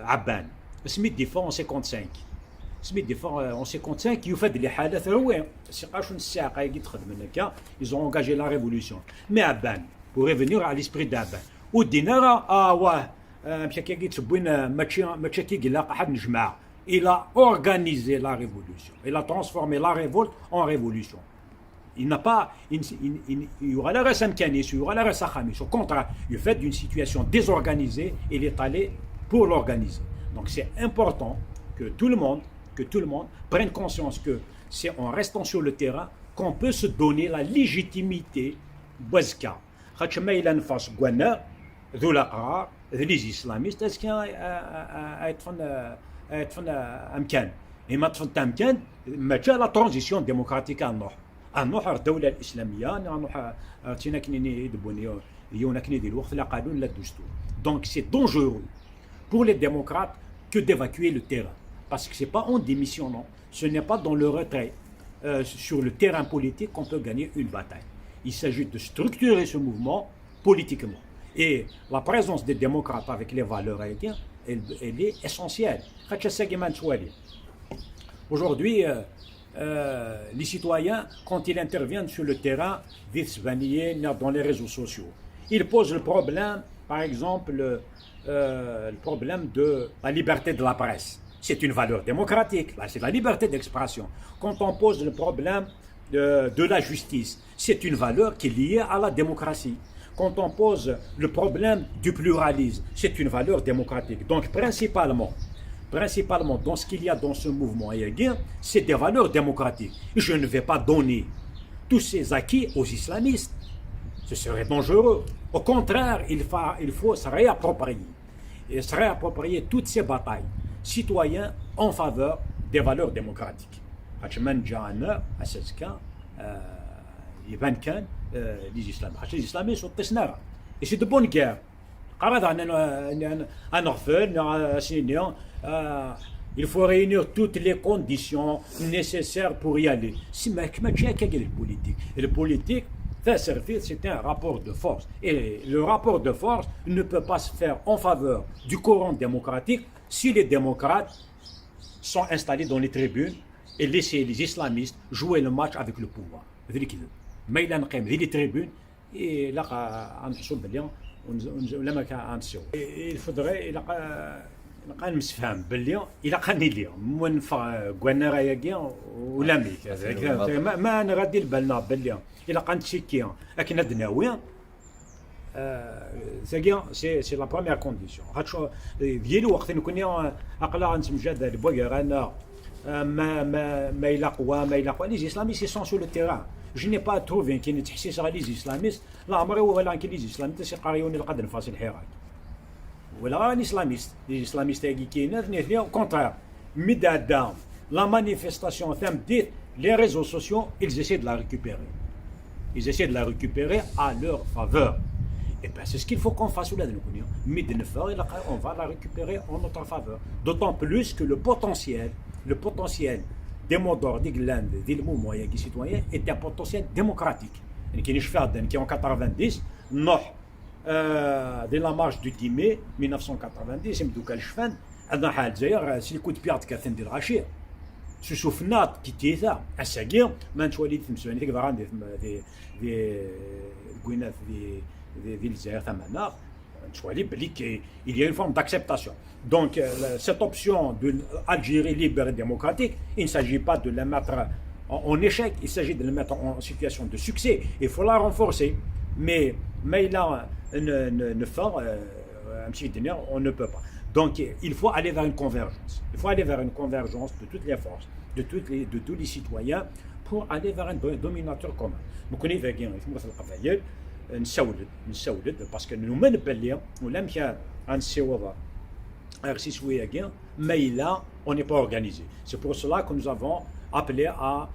Abban, Smith défend en 55. En 55, il fait des حالات روين. Ils ont engagé la révolution. Mais Abban, pour revenir à l'esprit d'Abban, il a organisé la révolution. Il a transformé la révolte en révolution. Il n'y aura la Rassamkanis, il y aura la Rassakhamis. Au contraire, le fait d'une situation désorganisée, il est allé pour l'organiser. Donc c'est important que tout le monde prenne conscience que c'est en restant sur le terrain qu'on peut se donner la légitimité. Bouazka. Les islamistes, est-ce qu'il y a la transition démocratique à Nord. نروح الدولة الإسلامية نروح تينا كنيني يدبوني يونا كني ديال الوقت لا قانون لا دستور. Donc c'est dangereux pour les démocrates que d'évacuer le terrain parce que c'est pas en démissionnant, ce n'est pas dans le retrait sur le terrain politique qu'on peut gagner une bataille. Il s'agit de structurer ce mouvement politiquement et la présence des démocrates avec les valeurs haïtiennes elle est essentielle. Aujourd'hui les citoyens, quand ils interviennent sur le terrain, dans les réseaux sociaux, ils posent le problème, par exemple, le problème de la liberté de la presse. C'est une valeur démocratique, là, c'est la liberté d'expression. Quand on pose le problème de la justice, c'est une valeur qui est liée à la démocratie. Quand on pose le problème du pluralisme, c'est une valeur démocratique. Donc, principalement dans ce qu'il y a dans ce mouvement, c'est des valeurs démocratiques. Je ne vais pas donner tous ces acquis aux islamistes. Ce serait dangereux. Au contraire, il faut se réapproprier. Et se réapproprier toutes ces batailles citoyennes en faveur des valeurs démocratiques. هاتشمان جانا أساسا يبان كان les islamistes. Les islamistes sont tesnara. Et c'est de bonne guerre. Il faut réunir toutes les conditions nécessaires pour y aller. Si le politique. Et le politique, c'est un rapport de force. Et le rapport de force ne peut pas se faire en faveur du courant démocratique si les démocrates sont installés dans les tribunes et laisser les islamistes jouer le match avec le pouvoir. ما إلا نقيم ذي لي تريبون لقى غنحسوا بلي ولا ما كنسيو il faudrait لقى نمسفهم بلي إلا قاني لي منفع قوانا رايا ولا ميك ما نغادي لبالنا بلي إلا قان تشيكيا لكن هاد ناوي c'est la première condition. ديالو وقت نكون أقلا نتمجد البوغر أنا ما إلا قوى les islamistes ils sont sur le terrain. Je n'ai pas trouvé qu'il y ait les islamistes. La عمري ولا كاين les islamistes يقاريون القد نفاس الحراك. ولا les islamistes qui كاينين au contraire. Midada, la manifestation dit les réseaux sociaux, ils essaient de la récupérer. Ils essaient de la récupérer à leur faveur. Et bien c'est ce qu'il faut qu'on fasse. On va la récupérer en notre faveur. D'autant plus que le potentiel des mots d'ordre, des glandes, des mouvements citoyens est un potentiel démocratique. Qui est en 90, non, dès la marche du 10 mai 1990, c'est le coup de pied qui a été fait. شفنا كيتيثا اساكي ما نتولي تمسوني ديك غاندي في قلنا في الجزائر ثمانا نتولي بلي il y a une forme d'acceptation. Donc cette option de l'Algérie libre et démocratique, il ne s'agit pas de la mettre en échec, il s'agit de la mettre en situation de succès. Il faut la renforcer, mais il a ne faire un petit délire, on ne peut pas. Donc il faut aller vers une convergence. Il faut aller vers une convergence de toutes les forces, de tous les citoyens pour aller vers un dominateur commun. Nous connaissons bien القضايا نسولد parce que nous من بالي ولا مشى غنسيوضا غير شويه كاع ما إلا on n'est pas organisé. C'est pour cela que nous avons appelé à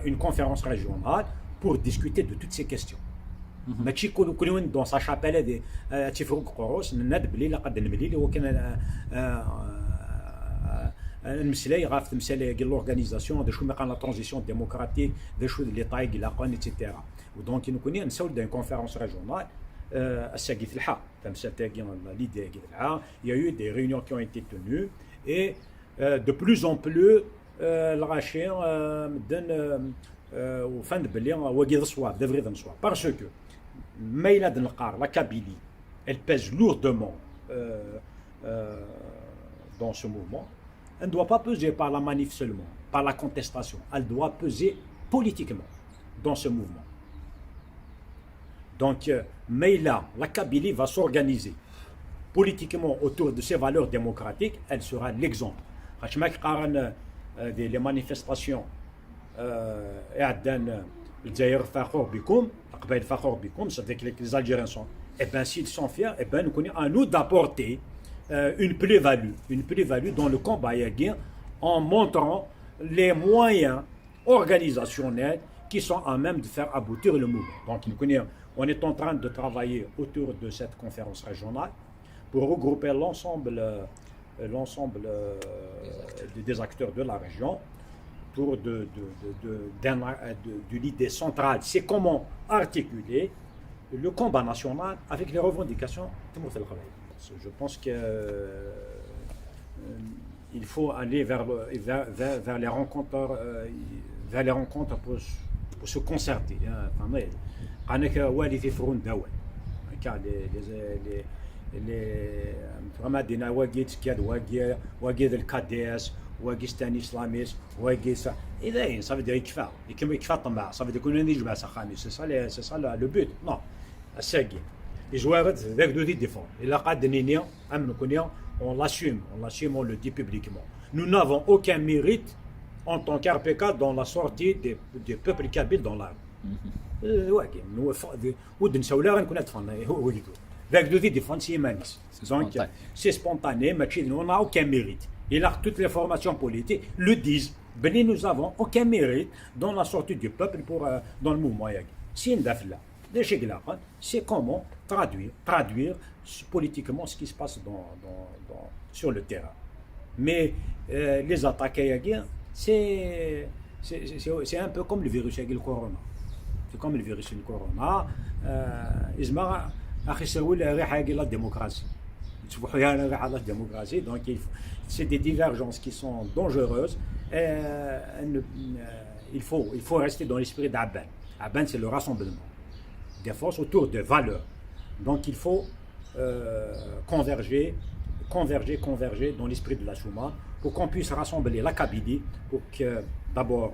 une conférence régionale pour discuter de toutes ces questions. ماشي كل دون سا شابيل هذه تيفرق قروس ندب لي لقد نملي هو كان المسلاي غاف المسلاي ديال لورغانيزاسيون دي شو ما قال لا ترانزيسيون ديموكراتيك دي شو لي طاي لا قان ايتترا ودونك نكوني نسول دون كونفيرونس ريجونال الساقي في الحا تمساتاكي ليدي كي الحا il y a eu des réunions qui ont été tenues et de plus en plus الغاشي مدن وفند بلي واقي الصواب دافري ذا نصواب parce que Maïla Denqar, la Kabylie, elle pèse lourdement dans ce mouvement. Elle ne doit pas peser par la manif seulement, par la contestation. Elle doit peser politiquement dans ce mouvement. Donc, Maïla, la Kabylie va s'organiser politiquement autour de ses valeurs démocratiques. Elle sera l'exemple. Les manifestations الجزائر فخور بكم قبائل فخور بكم c'est-à-dire que les Algériens sont et bien s'ils sont fiers et bien nous connaissons à nous d'apporter une plus-value dans le combat yagien en montrant les moyens organisationnels qui sont à même de faire aboutir le mouvement. Donc nous connaissons, on est en train de travailler autour de cette conférence régionale pour regrouper l'ensemble des acteurs de la région autour de l'idée centrale, c'est comment articuler le combat national avec les revendications de Moussa al-Khawaï. Je pense qu'il faut aller vers les rencontres, pour se concerter. vraiment des nawaguites qui a واجد الكاديس واجستان اسلاميس واجس اذا ça veut dire يكفى يكفى طمع ça veut dire كنا نجمع خامس c'est ça le but non الساقي الجوارد ذاك دو ديفون الا قاد نينيا ام كونيا on l'assume on le dit publiquement. Nous n'avons aucun mérite en tant qu'RPK dans la sortie des peuples kabyles dans l'arme. واقع ود نساولا غنكون اتفن هو يقول ذاك دي ديفون سي مانيس دونك سي سبونتاني ماشي on a aucun mérite et là toutes les formations politiques le disent بلي nous avons aucun mérite dans la sortie du peuple pour dans le mouvement ياك سي ندافلا ليش يقلقن c'est comment traduire politiquement ce qui se passe sur le terrain mais les attaques ياك c'est un peu comme le virus ياك الكورونا c'est comme le virus du corona إزما أخي سوي ريحة la démocratie تشوفوا يا ريحة la démocratie donc c'est des divergences qui sont dangereuses il faut rester dans l'esprit d'Aban. Aban c'est le rassemblement des forces autour de valeurs donc il faut converger dans l'esprit de la Chouma pour qu'on puisse rassembler la Kabylie pour que d'abord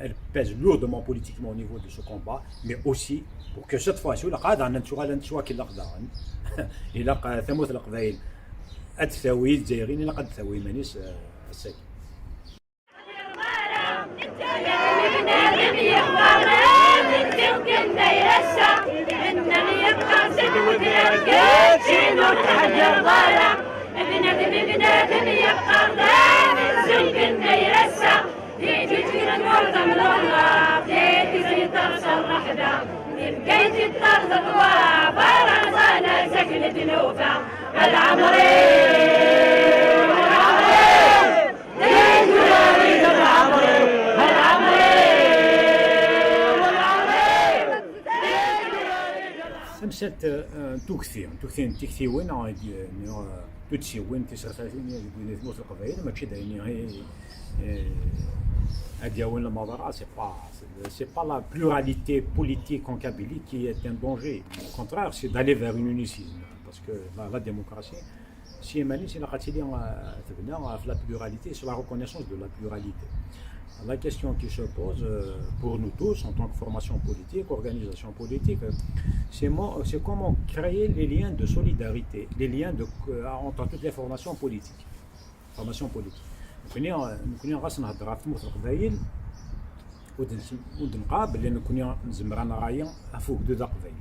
elle pèse lourdement politiquement au niveau de ce combat, mais aussi pour que cette fois-ci, il y a ثموث القبائل التساوي الجزائريين إلا قد تساوي مانيس الساكن. بقيت الطرد الوابر انا سكنت نوفا العمري سمسات تكثي وين تتسي وين تسرثين يقولون ثموث القبائل ماشي دايرين c'est pas la pluralité politique en Kabylie qui est un danger. Au contraire, c'est d'aller vers une unicisme. Parce que la démocratie, si Emmanuel, c'est la pluralité, c'est la reconnaissance de la pluralité. La question qui se pose pour nous tous, en tant que formation politique, organisation politique, c'est comment créer les liens de solidarité, les liens entre toutes les formations politiques. نكوني غاس نهضر في ثموث القبايل ونقابل لان نكوني نزمر انا رايا فوق دو قبايل.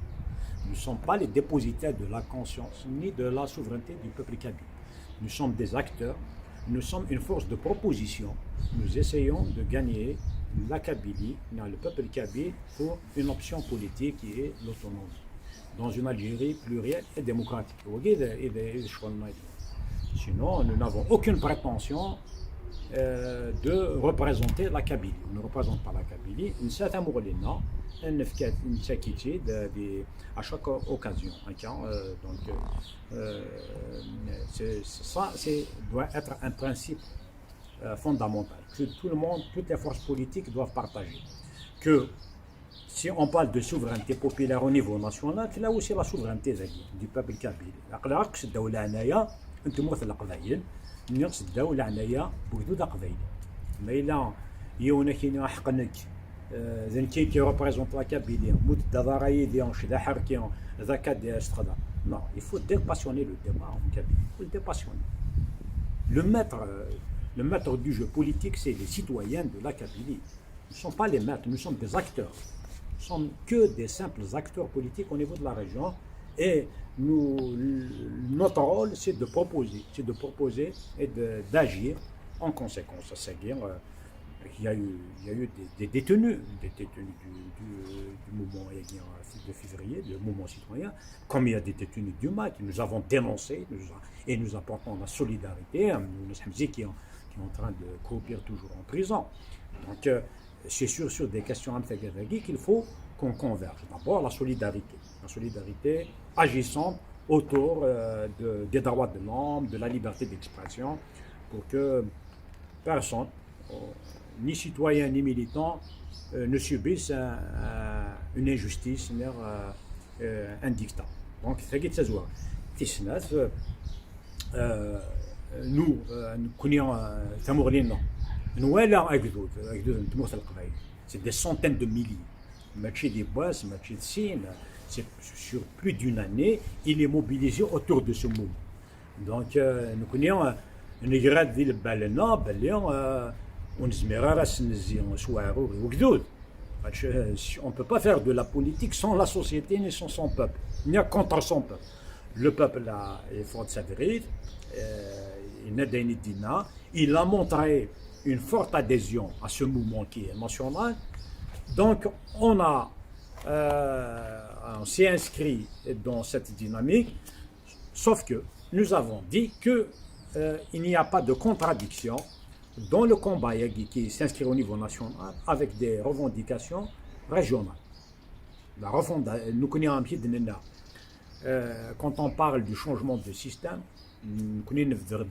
Nous ne sommes pas les dépositaires de la conscience ni de la souveraineté du peuple kabyle. Nous sommes des acteurs, nous sommes une force de proposition. Nous essayons de gagner la Kabylie, le peuple kabyle, pour une option politique qui est l'autonomie, dans une Algérie plurielle et démocratique. Sinon, nous n'avons aucune prétention de représenter la Kabylie. On ne représente pas la Kabylie. À chaque occasion. Ça doit être un principe fondamental que tout le monde, toutes les forces politiques doivent partager. Que si on parle de souveraineté populaire au niveau national, c'est là aussi la souveraineté du peuple kabyle. انتم مثل القبائل نقص الدولة عنايا بوجود قبائل ما إلا يونا كينا حقنك ذن كي représente la Kabylie موت الدضاري ديون شدا حركيون ذاك دي استخدا non il faut dépassionner le débat en Kabylie il faut le dépassionner le maître du jeu politique c'est les citoyens de la Kabylie nous ne sommes pas les maîtres nous sommes des acteurs nous ne sommes que des simples acteurs politiques au niveau de la région et notre rôle, c'est de proposer et d'agir en conséquence. C'est-à-dire qu'il y a eu des détenus du mouvement de février, du mouvement citoyen, comme il y a des détenus du MAC que nous avons dénoncés et nous apportons la solidarité. Nous sommes qui est en train de croupir toujours en prison. Donc, c'est sur des questions qu'il faut qu'on converge. D'abord, la solidarité agissant autour des droits de l'homme, de la liberté d'expression, pour que personne, ni citoyen ni militant, ne subisse une injustice, un dictat. Donc, c'est ça. Nous c'est des centaines de milliers. C'est sur plus d'une année, il est mobilisé autour de ce mouvement. Donc, nous connaissons une grande ville balena, on se met à On ne peut pas faire de la politique sans la société ni sans son peuple, ni contre son peuple. Le peuple là, il faut s'avérer, il a montré une forte adhésion à ce mouvement qui est national. Donc on s'est inscrit dans cette dynamique, sauf que nous avons dit qu'il n'y a pas de contradiction dans le combat qui s'inscrit au niveau national avec des revendications régionales. Nous connaissons un pied de Nena. Quand on parle du changement de système, nous connaissons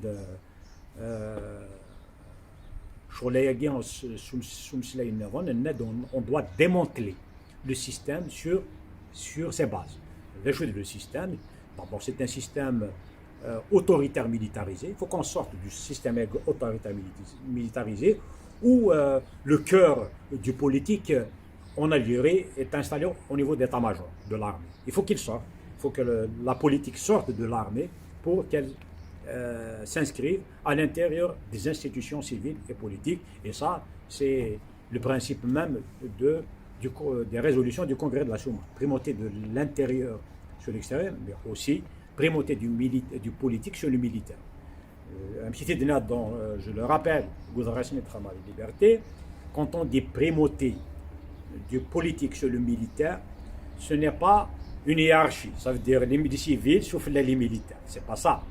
on doit démanteler le système sur ses bases. Le système, d'abord, c'est un système autoritaire militarisé. Il faut qu'on sorte du système autoritaire militarisé où le cœur du politique en Algérie est installé au niveau d'état-major de l'armée. Il faut qu'il sorte. Il faut que la politique sorte de l'armée pour qu'elle s'inscrive à l'intérieur des institutions civiles et politiques. Et ça, c'est le principe même des résolutions du Congrès de la Souma. Primauté de l'intérieur sur l'extérieur, mais aussi primauté du politique sur le militaire. Un petit dénat dont je le rappelle, Goudrasmi Travail et Liberté, quand on dit primauté du politique sur le militaire, ce n'est pas une hiérarchie. Ça veut dire les civils sauf les militaires. C'est pas ça.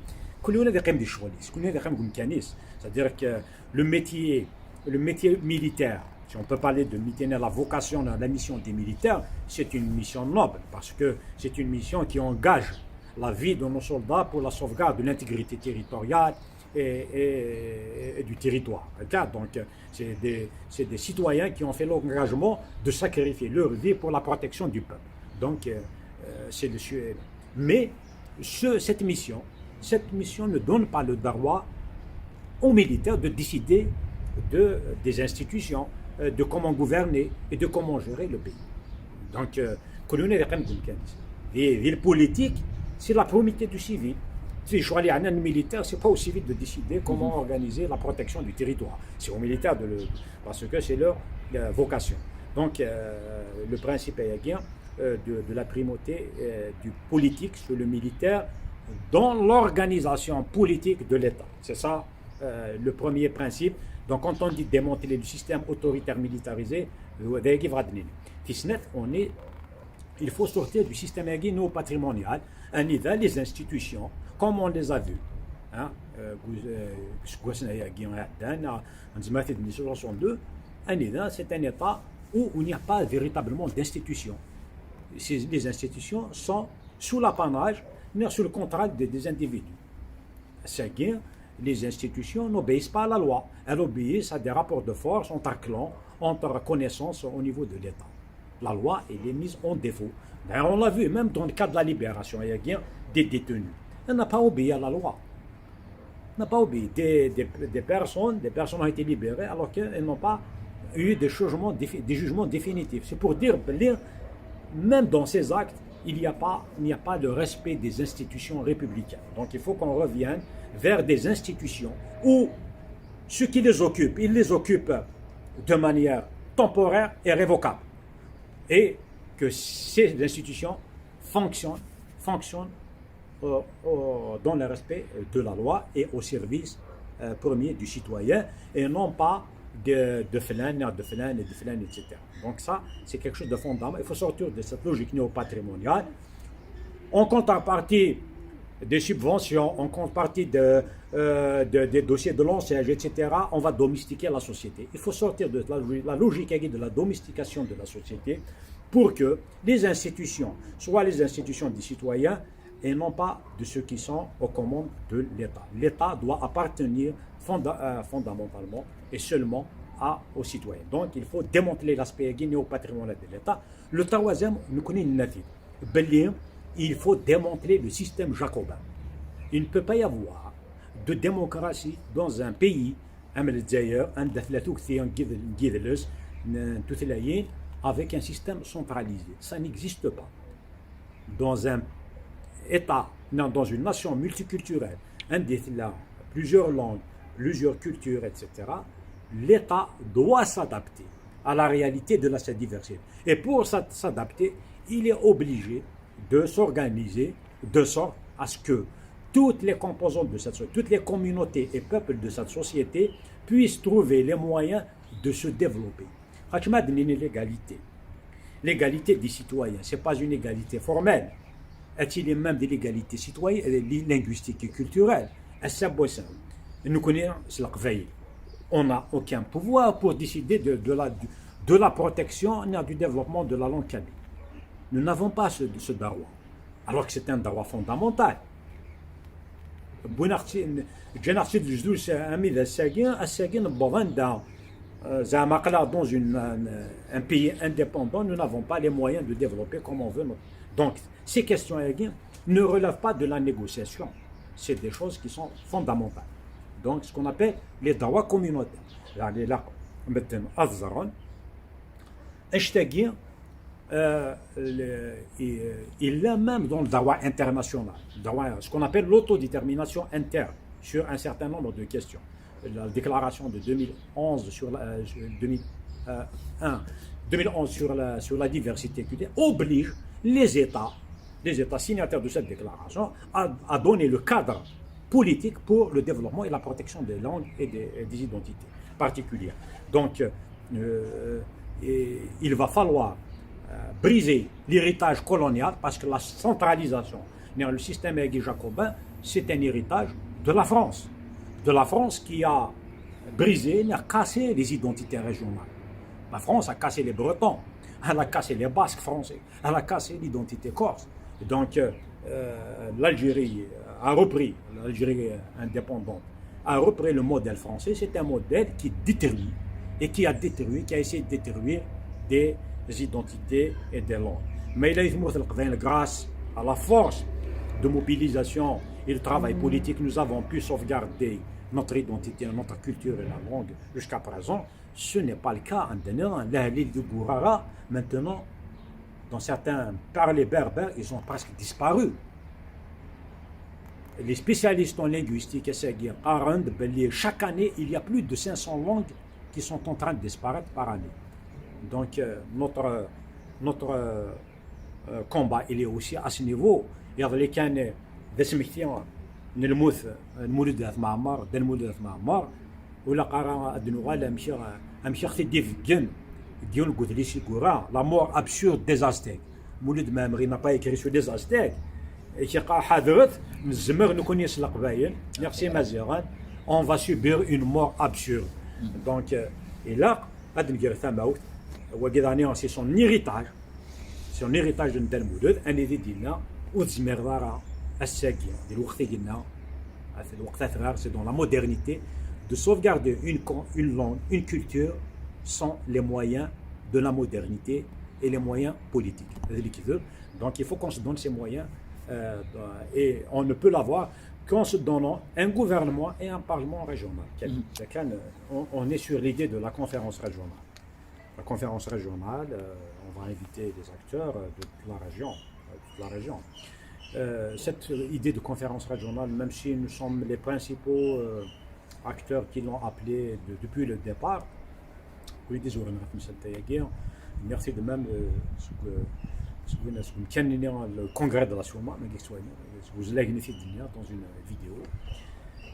C'est-à-dire que le métier militaire, si on peut parler de métier, la vocation, la mission des militaires, c'est une mission noble parce que c'est une mission qui engage la vie de nos soldats pour la sauvegarde de l'intégrité territoriale et du territoire. Donc, c'est des citoyens qui ont fait l'engagement de sacrifier leur vie pour la protection du peuple. Donc, c'est le sujet. Mais cette mission ne donne pas le droit aux militaires de décider des institutions, de comment gouverner et de comment gérer le pays. Donc, les politiques, c'est la probité du civil. Si je suis allé militaire, ce n'est pas au civil de décider comment organiser la protection du territoire. C'est aux militaires parce que c'est leur vocation. Donc, le principe est de la primauté du politique sur le militaire dans l'organisation politique de l'État. C'est ça le premier principe. Donc, quand on dit démanteler le système autoritaire militarisé, il faut sortir du système néo-patrimonial, les institutions, comme on les a vues. C'est un État où il n'y a pas véritablement d'institutions. Les institutions sont sous l'apanage, mais sous le contrôle des individus. C'est-à-dire, les institutions n'obéissent pas à la loi. Elles obéissent à des rapports de force entre clans, entre reconnaissance au niveau de l'État. La loi, elle est mise en défaut. D'ailleurs, on l'a vu, même dans le cas de la libération, il y a des détenus. Elle n'a pas obéi à la loi. Elle n'a pas obéi. Des personnes ont été libérées alors qu'elles n'ont pas eu des jugements définitifs. C'est pour dire, même dans ces actes, il n'y a pas de respect des institutions républicaines. Donc il faut qu'on revienne vers des institutions où ceux qui les occupent, ils les occupent de manière temporaire et révocable. Et que ces institutions fonctionnent dans le respect de la loi et au service premier du citoyen et non pas de flan, etc. Donc ça, c'est quelque chose de fondamental. Il faut sortir de cette logique néo-patrimoniale. En contrepartie des subventions, en contrepartie des dossiers de l'enseigne, etc., on va domestiquer la société. Il faut sortir de la logique de la domestication de la société pour que les institutions soient les institutions des citoyens et non pas de ceux qui sont aux commandes de l'État. L'État doit appartenir fondamentalement et seulement aux citoyens. Donc il faut démanteler l'aspect néo-patrimonial de l'État. Le troisième, nous connaissons le il faut démanteler le système jacobin. Il ne peut pas y avoir de démocratie dans un pays avec un système centralisé. Ça n'existe pas. Dans un État, dans une nation multiculturelle, plusieurs langues, plusieurs cultures, etc., l'État doit s'adapter à la réalité de cette diversité. Et pour s'adapter, il est obligé de s'organiser de sorte à ce que toutes les composantes de cette société, toutes les communautés et peuples de cette société puissent trouver les moyens de se développer. L'égalité. L'égalité des citoyens, ce n'est pas une égalité formelle. Il y a même de l'égalité citoyenne, linguistique et culturelle. Nous connaissons on n'a aucun pouvoir pour décider de la protection et du développement de la langue kabyle. Nous n'avons pas ce droit, alors que c'est un droit fondamental. Dans un pays indépendant, nous n'avons pas les moyens de développer comme on veut. Donc, ces questions ne relèvent pas de la négociation. C'est des choses qui sont fondamentales. Donc, ce qu'on appelle les droits communautaires. Il est même dans le droit international, ce qu'on appelle l'autodétermination interne sur un certain nombre de questions. La déclaration de 2011 sur la diversité culturelle oblige les États signataires de cette déclaration à donner le cadre politique pour le développement et la protection des langues et des identités particulières. Donc, il va falloir briser l'héritage colonial parce que la centralisation dans le système jacobin, c'est un héritage de la France. De la France qui a brisé, a cassé les identités régionales. La France a cassé les Bretons, elle a cassé les Basques français, elle a cassé l'identité corse. Donc l'Algérie a repris, l'Algérie indépendante, a repris le modèle français. C'est un modèle qui détruit et qui a essayé de détruire des identités et des langues. Mais il a eu grâce à la force de mobilisation et le travail politique, nous avons pu sauvegarder notre identité, notre culture et la langue jusqu'à présent. Ce n'est pas le cas en l'île de Gourara. Maintenant, dans certains parlers berbères, ils ont presque disparu. Les spécialistes en linguistique chaque année, il y a plus de 500 langues qui sont en train de disparaître par année. Donc, notre combat, il est aussi à ce niveau. Il y a les canets d'Esmictian, المولد معمر دا المولد معمر ولا قرا ادنوغال امشي اختي ديفكن ديال قلت لي سيكورا لا مور ابسورد دي زازتيك مولد مامري ما با يكري سو دي زازتيك كيقع حضرت من الزمر نكون يسلق القبايل ميرسي مازيغان اون فا سوبير اون مور ابسورد دونك الا غادي ندير ثماوت هو كيداني سي سون هيريتاج نتا المولد اني ديالنا وتزمير دارا الساقية ديال الوقت قلنا في الوقت الصغار c'est dans la modernité de sauvegarder une langue, une culture sans les moyens de la modernité et les moyens politiques. Donc il faut qu'on se donne ces moyens et on ne peut l'avoir qu'en se donnant un gouvernement et un parlement régional. On est sur l'idée de la conférence régionale. La conférence régionale, on va inviter des acteurs de toute la région. Cette idée de conférence régionale, même si nous sommes les principaux acteurs qui l'ont appelée depuis le départ, merci de même le congrès de la Souma, vous l'avez dans une vidéo.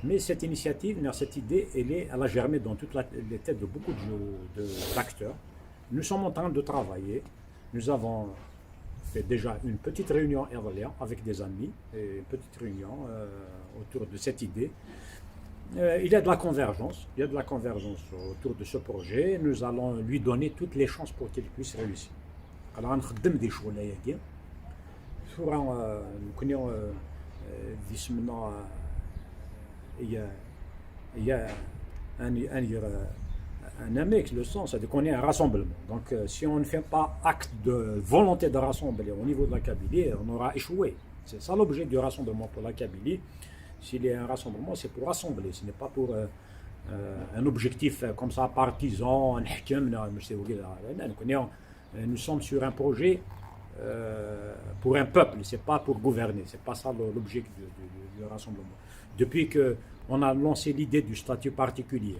Mais cette initiative, cette idée, elle a germé dans toutes les têtes de beaucoup d'acteurs. Nous sommes en train de travailler. Nous avons fait déjà une petite réunion avec des amis, une petite réunion autour de cette idée. Il y a de la convergence, autour de ce projet. Nous allons lui donner toutes les chances pour qu'il puisse réussir. Alors, on a des choses il y a un AMEX, le sens, c'est qu'on est un rassemblement. Donc, si on ne fait pas acte de volonté de rassembler au niveau de la Kabylie, on aura échoué. C'est ça l'objet du rassemblement pour la Kabylie. S'il y a un rassemblement, c'est pour rassembler, ce n'est pas pour un objectif comme ça partisan. Nous sommes sur un projet pour un peuple, c'est pas pour gouverner, c'est pas ça l'objet du rassemblement. Depuis qu'on a lancé l'idée du statut particulier,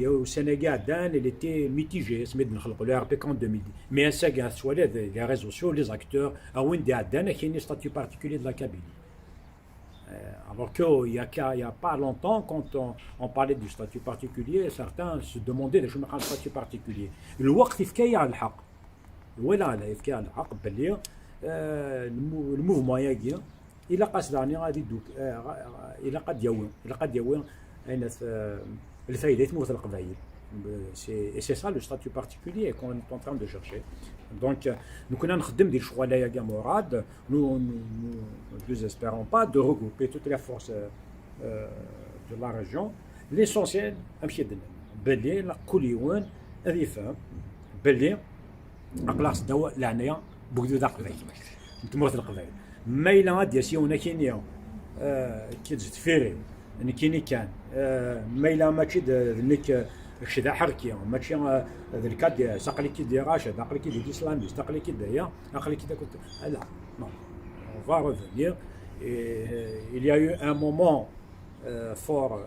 Au Sénégal, il était mitigé, le RPK en 2010. Mais les réseaux sociaux, les acteurs, il y a un statut particulier de la Kabylie. Alors qu'il n'y a pas longtemps, quand on parlait du statut particulier, certains se demandaient de un statut particulier. Le وقت يفكي على الحق. ولا يفكي على الحق باللي الموفمون ياكي إلا قصداني غادي دوك إلا قد يوين أين الفايدة تموت القبائل. C'est ça le statut particulier qu'on est en train de chercher. Donc, nous connaissons des choix là, Morad. Nous n'espérons pas de regrouper toutes les forces de la région. L'essentiel, Belé, la Kouliouane, Rifin, Belé, à place d'Awa, l'année, beaucoup de d'Aqbay. Nous sommes القبائل. ما إلا غادي سي هنا كاين كي تفيري كاين كان ما إلا ماشي ذنك كذا حركي ماشي ذلك دي ساقلي كي دي راشد ساقلي كي دي الاسلامي ساقلي كي دايا ساقلي كي كنت لا non on va revenir et il y a eu un moment fort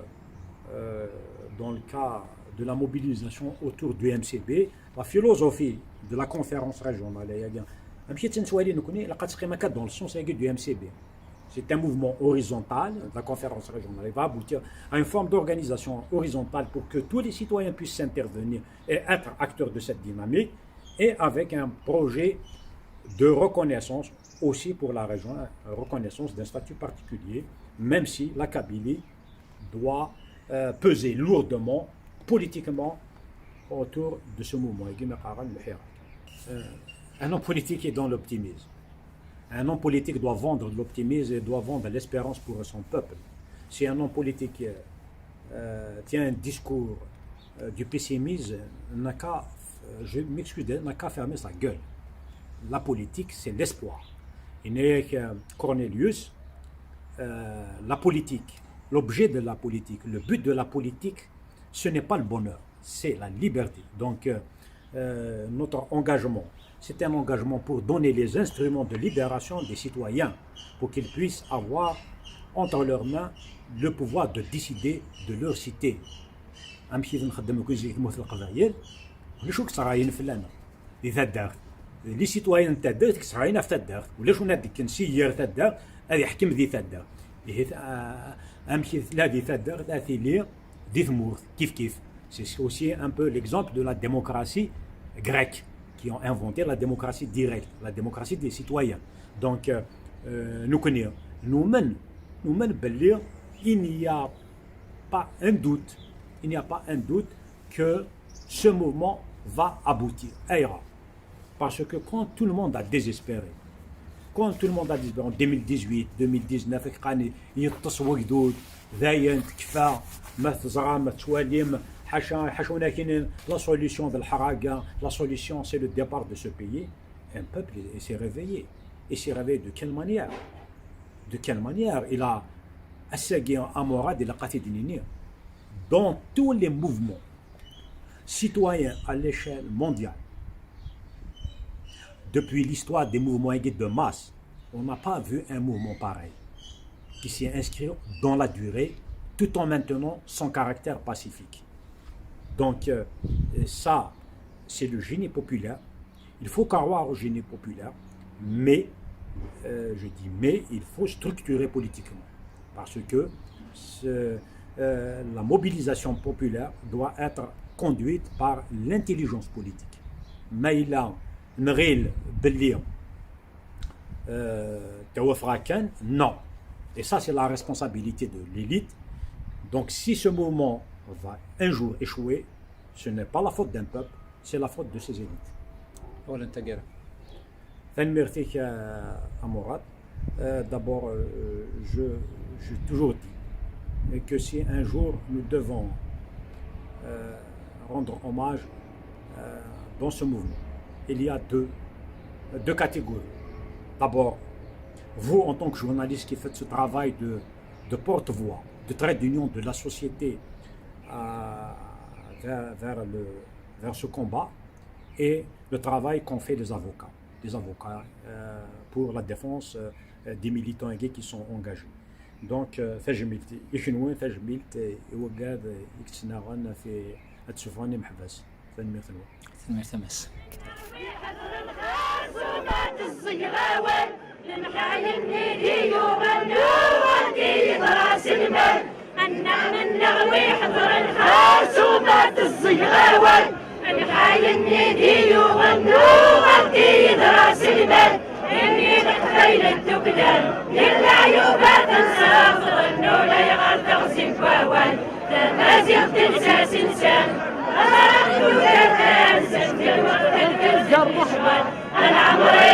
dans le cas de la mobilisation autour du MCB la philosophie de la conférence régionale il y a un petit سنسوالي نكوني لقد تقيمه dans le sens du MCB. C'est un mouvement horizontal, la conférence régionale va aboutir à une forme d'organisation horizontale pour que tous les citoyens puissent s'intervenir et être acteurs de cette dynamique, et avec un projet de reconnaissance aussi pour la région, reconnaissance d'un statut particulier, même si la Kabylie doit peser lourdement, politiquement, autour de ce mouvement. Un homme politique est dans l'optimisme. Un homme politique doit vendre de l'optimisme et doit vendre l'espérance pour son peuple. Si un homme politique tient un discours du pessimisme, n'a qu'à, je m'excuse, n'a qu'à fermer sa gueule. La politique, c'est l'espoir. Il n'est que Cornelius, la politique, l'objet de la politique, le but de la politique, ce n'est pas le bonheur, c'est la liberté. Donc, notre engagement, c'est un engagement pour donner les instruments de libération des citoyens, pour qu'ils puissent avoir entre leurs mains le pouvoir de décider de leur cité. Les citoyens تاع كسراينا في تاع ولاش هناك نسير تاع هذه يحكم ذي تاع امشي لا ذي تاع لا ثيلي ذي ثمور كيف c'est aussi un peu l'exemple de la démocratie grecque qui ont inventé la démocratie directe, la démocratie des citoyens. Donc, nous connaissons, il n'y a pas un doute, que ce mouvement va aboutir. Parce que quand tout le monde a désespéré, en 2018, 2019, يتصوق دود ذاين تكفى ما تزرع ما تواليم حاشونا كاين لا سوليسيون ديال الحراقه لا سوليسيون سي لو ديبار دو سو بيي ان بوبل s'est réveillé et s'est réveillé de quelle manière il a assagué à Morad et la Qatidinini dans tous les mouvements citoyens à l'échelle mondiale depuis l'histoire des mouvements de masse on n'a pas vu un mouvement pareil qui s'est inscrit dans la durée tout en maintenant son caractère pacifique. Donc ça, c'est le génie populaire. Il faut croire au génie populaire, mais, il faut structurer politiquement. Parce que la mobilisation populaire doit être conduite par l'intelligence politique. Maïla, Nril, Bellion, Tawafrakan, non. Et ça, c'est la responsabilité de l'élite. Donc si ce mouvement va un jour échouer, ce n'est pas la faute d'un peuple, c'est la faute de ses élites. ولا انت قاري Merci à Morad. D'abord, j'ai toujours dit que si un jour nous devons rendre hommage dans ce mouvement, il y a deux catégories. D'abord, vous en tant que journaliste qui faites ce travail de porte-voix, de trait d'union de la société vers ce combat, et le travail qu'ont fait les avocats pour la défense des militants gays qui sont engagés. دونك تجميلتي يكنوين تجميلت يوقاد يكتنا غانا في هتشوفوني محبس تنمية تنمية تمس الخاصومات الصغراوان المحايا النيدي وغنوا ودي راس المال النعم النغوي حضر الخاصومات الصغراوان المحايا النيدي وغنوا ودي راس المال إني بحفيل الدبلان يلا عيوبات نسافر النولا يغار تغزي فوال تمازيغ تنسى سنسان العمر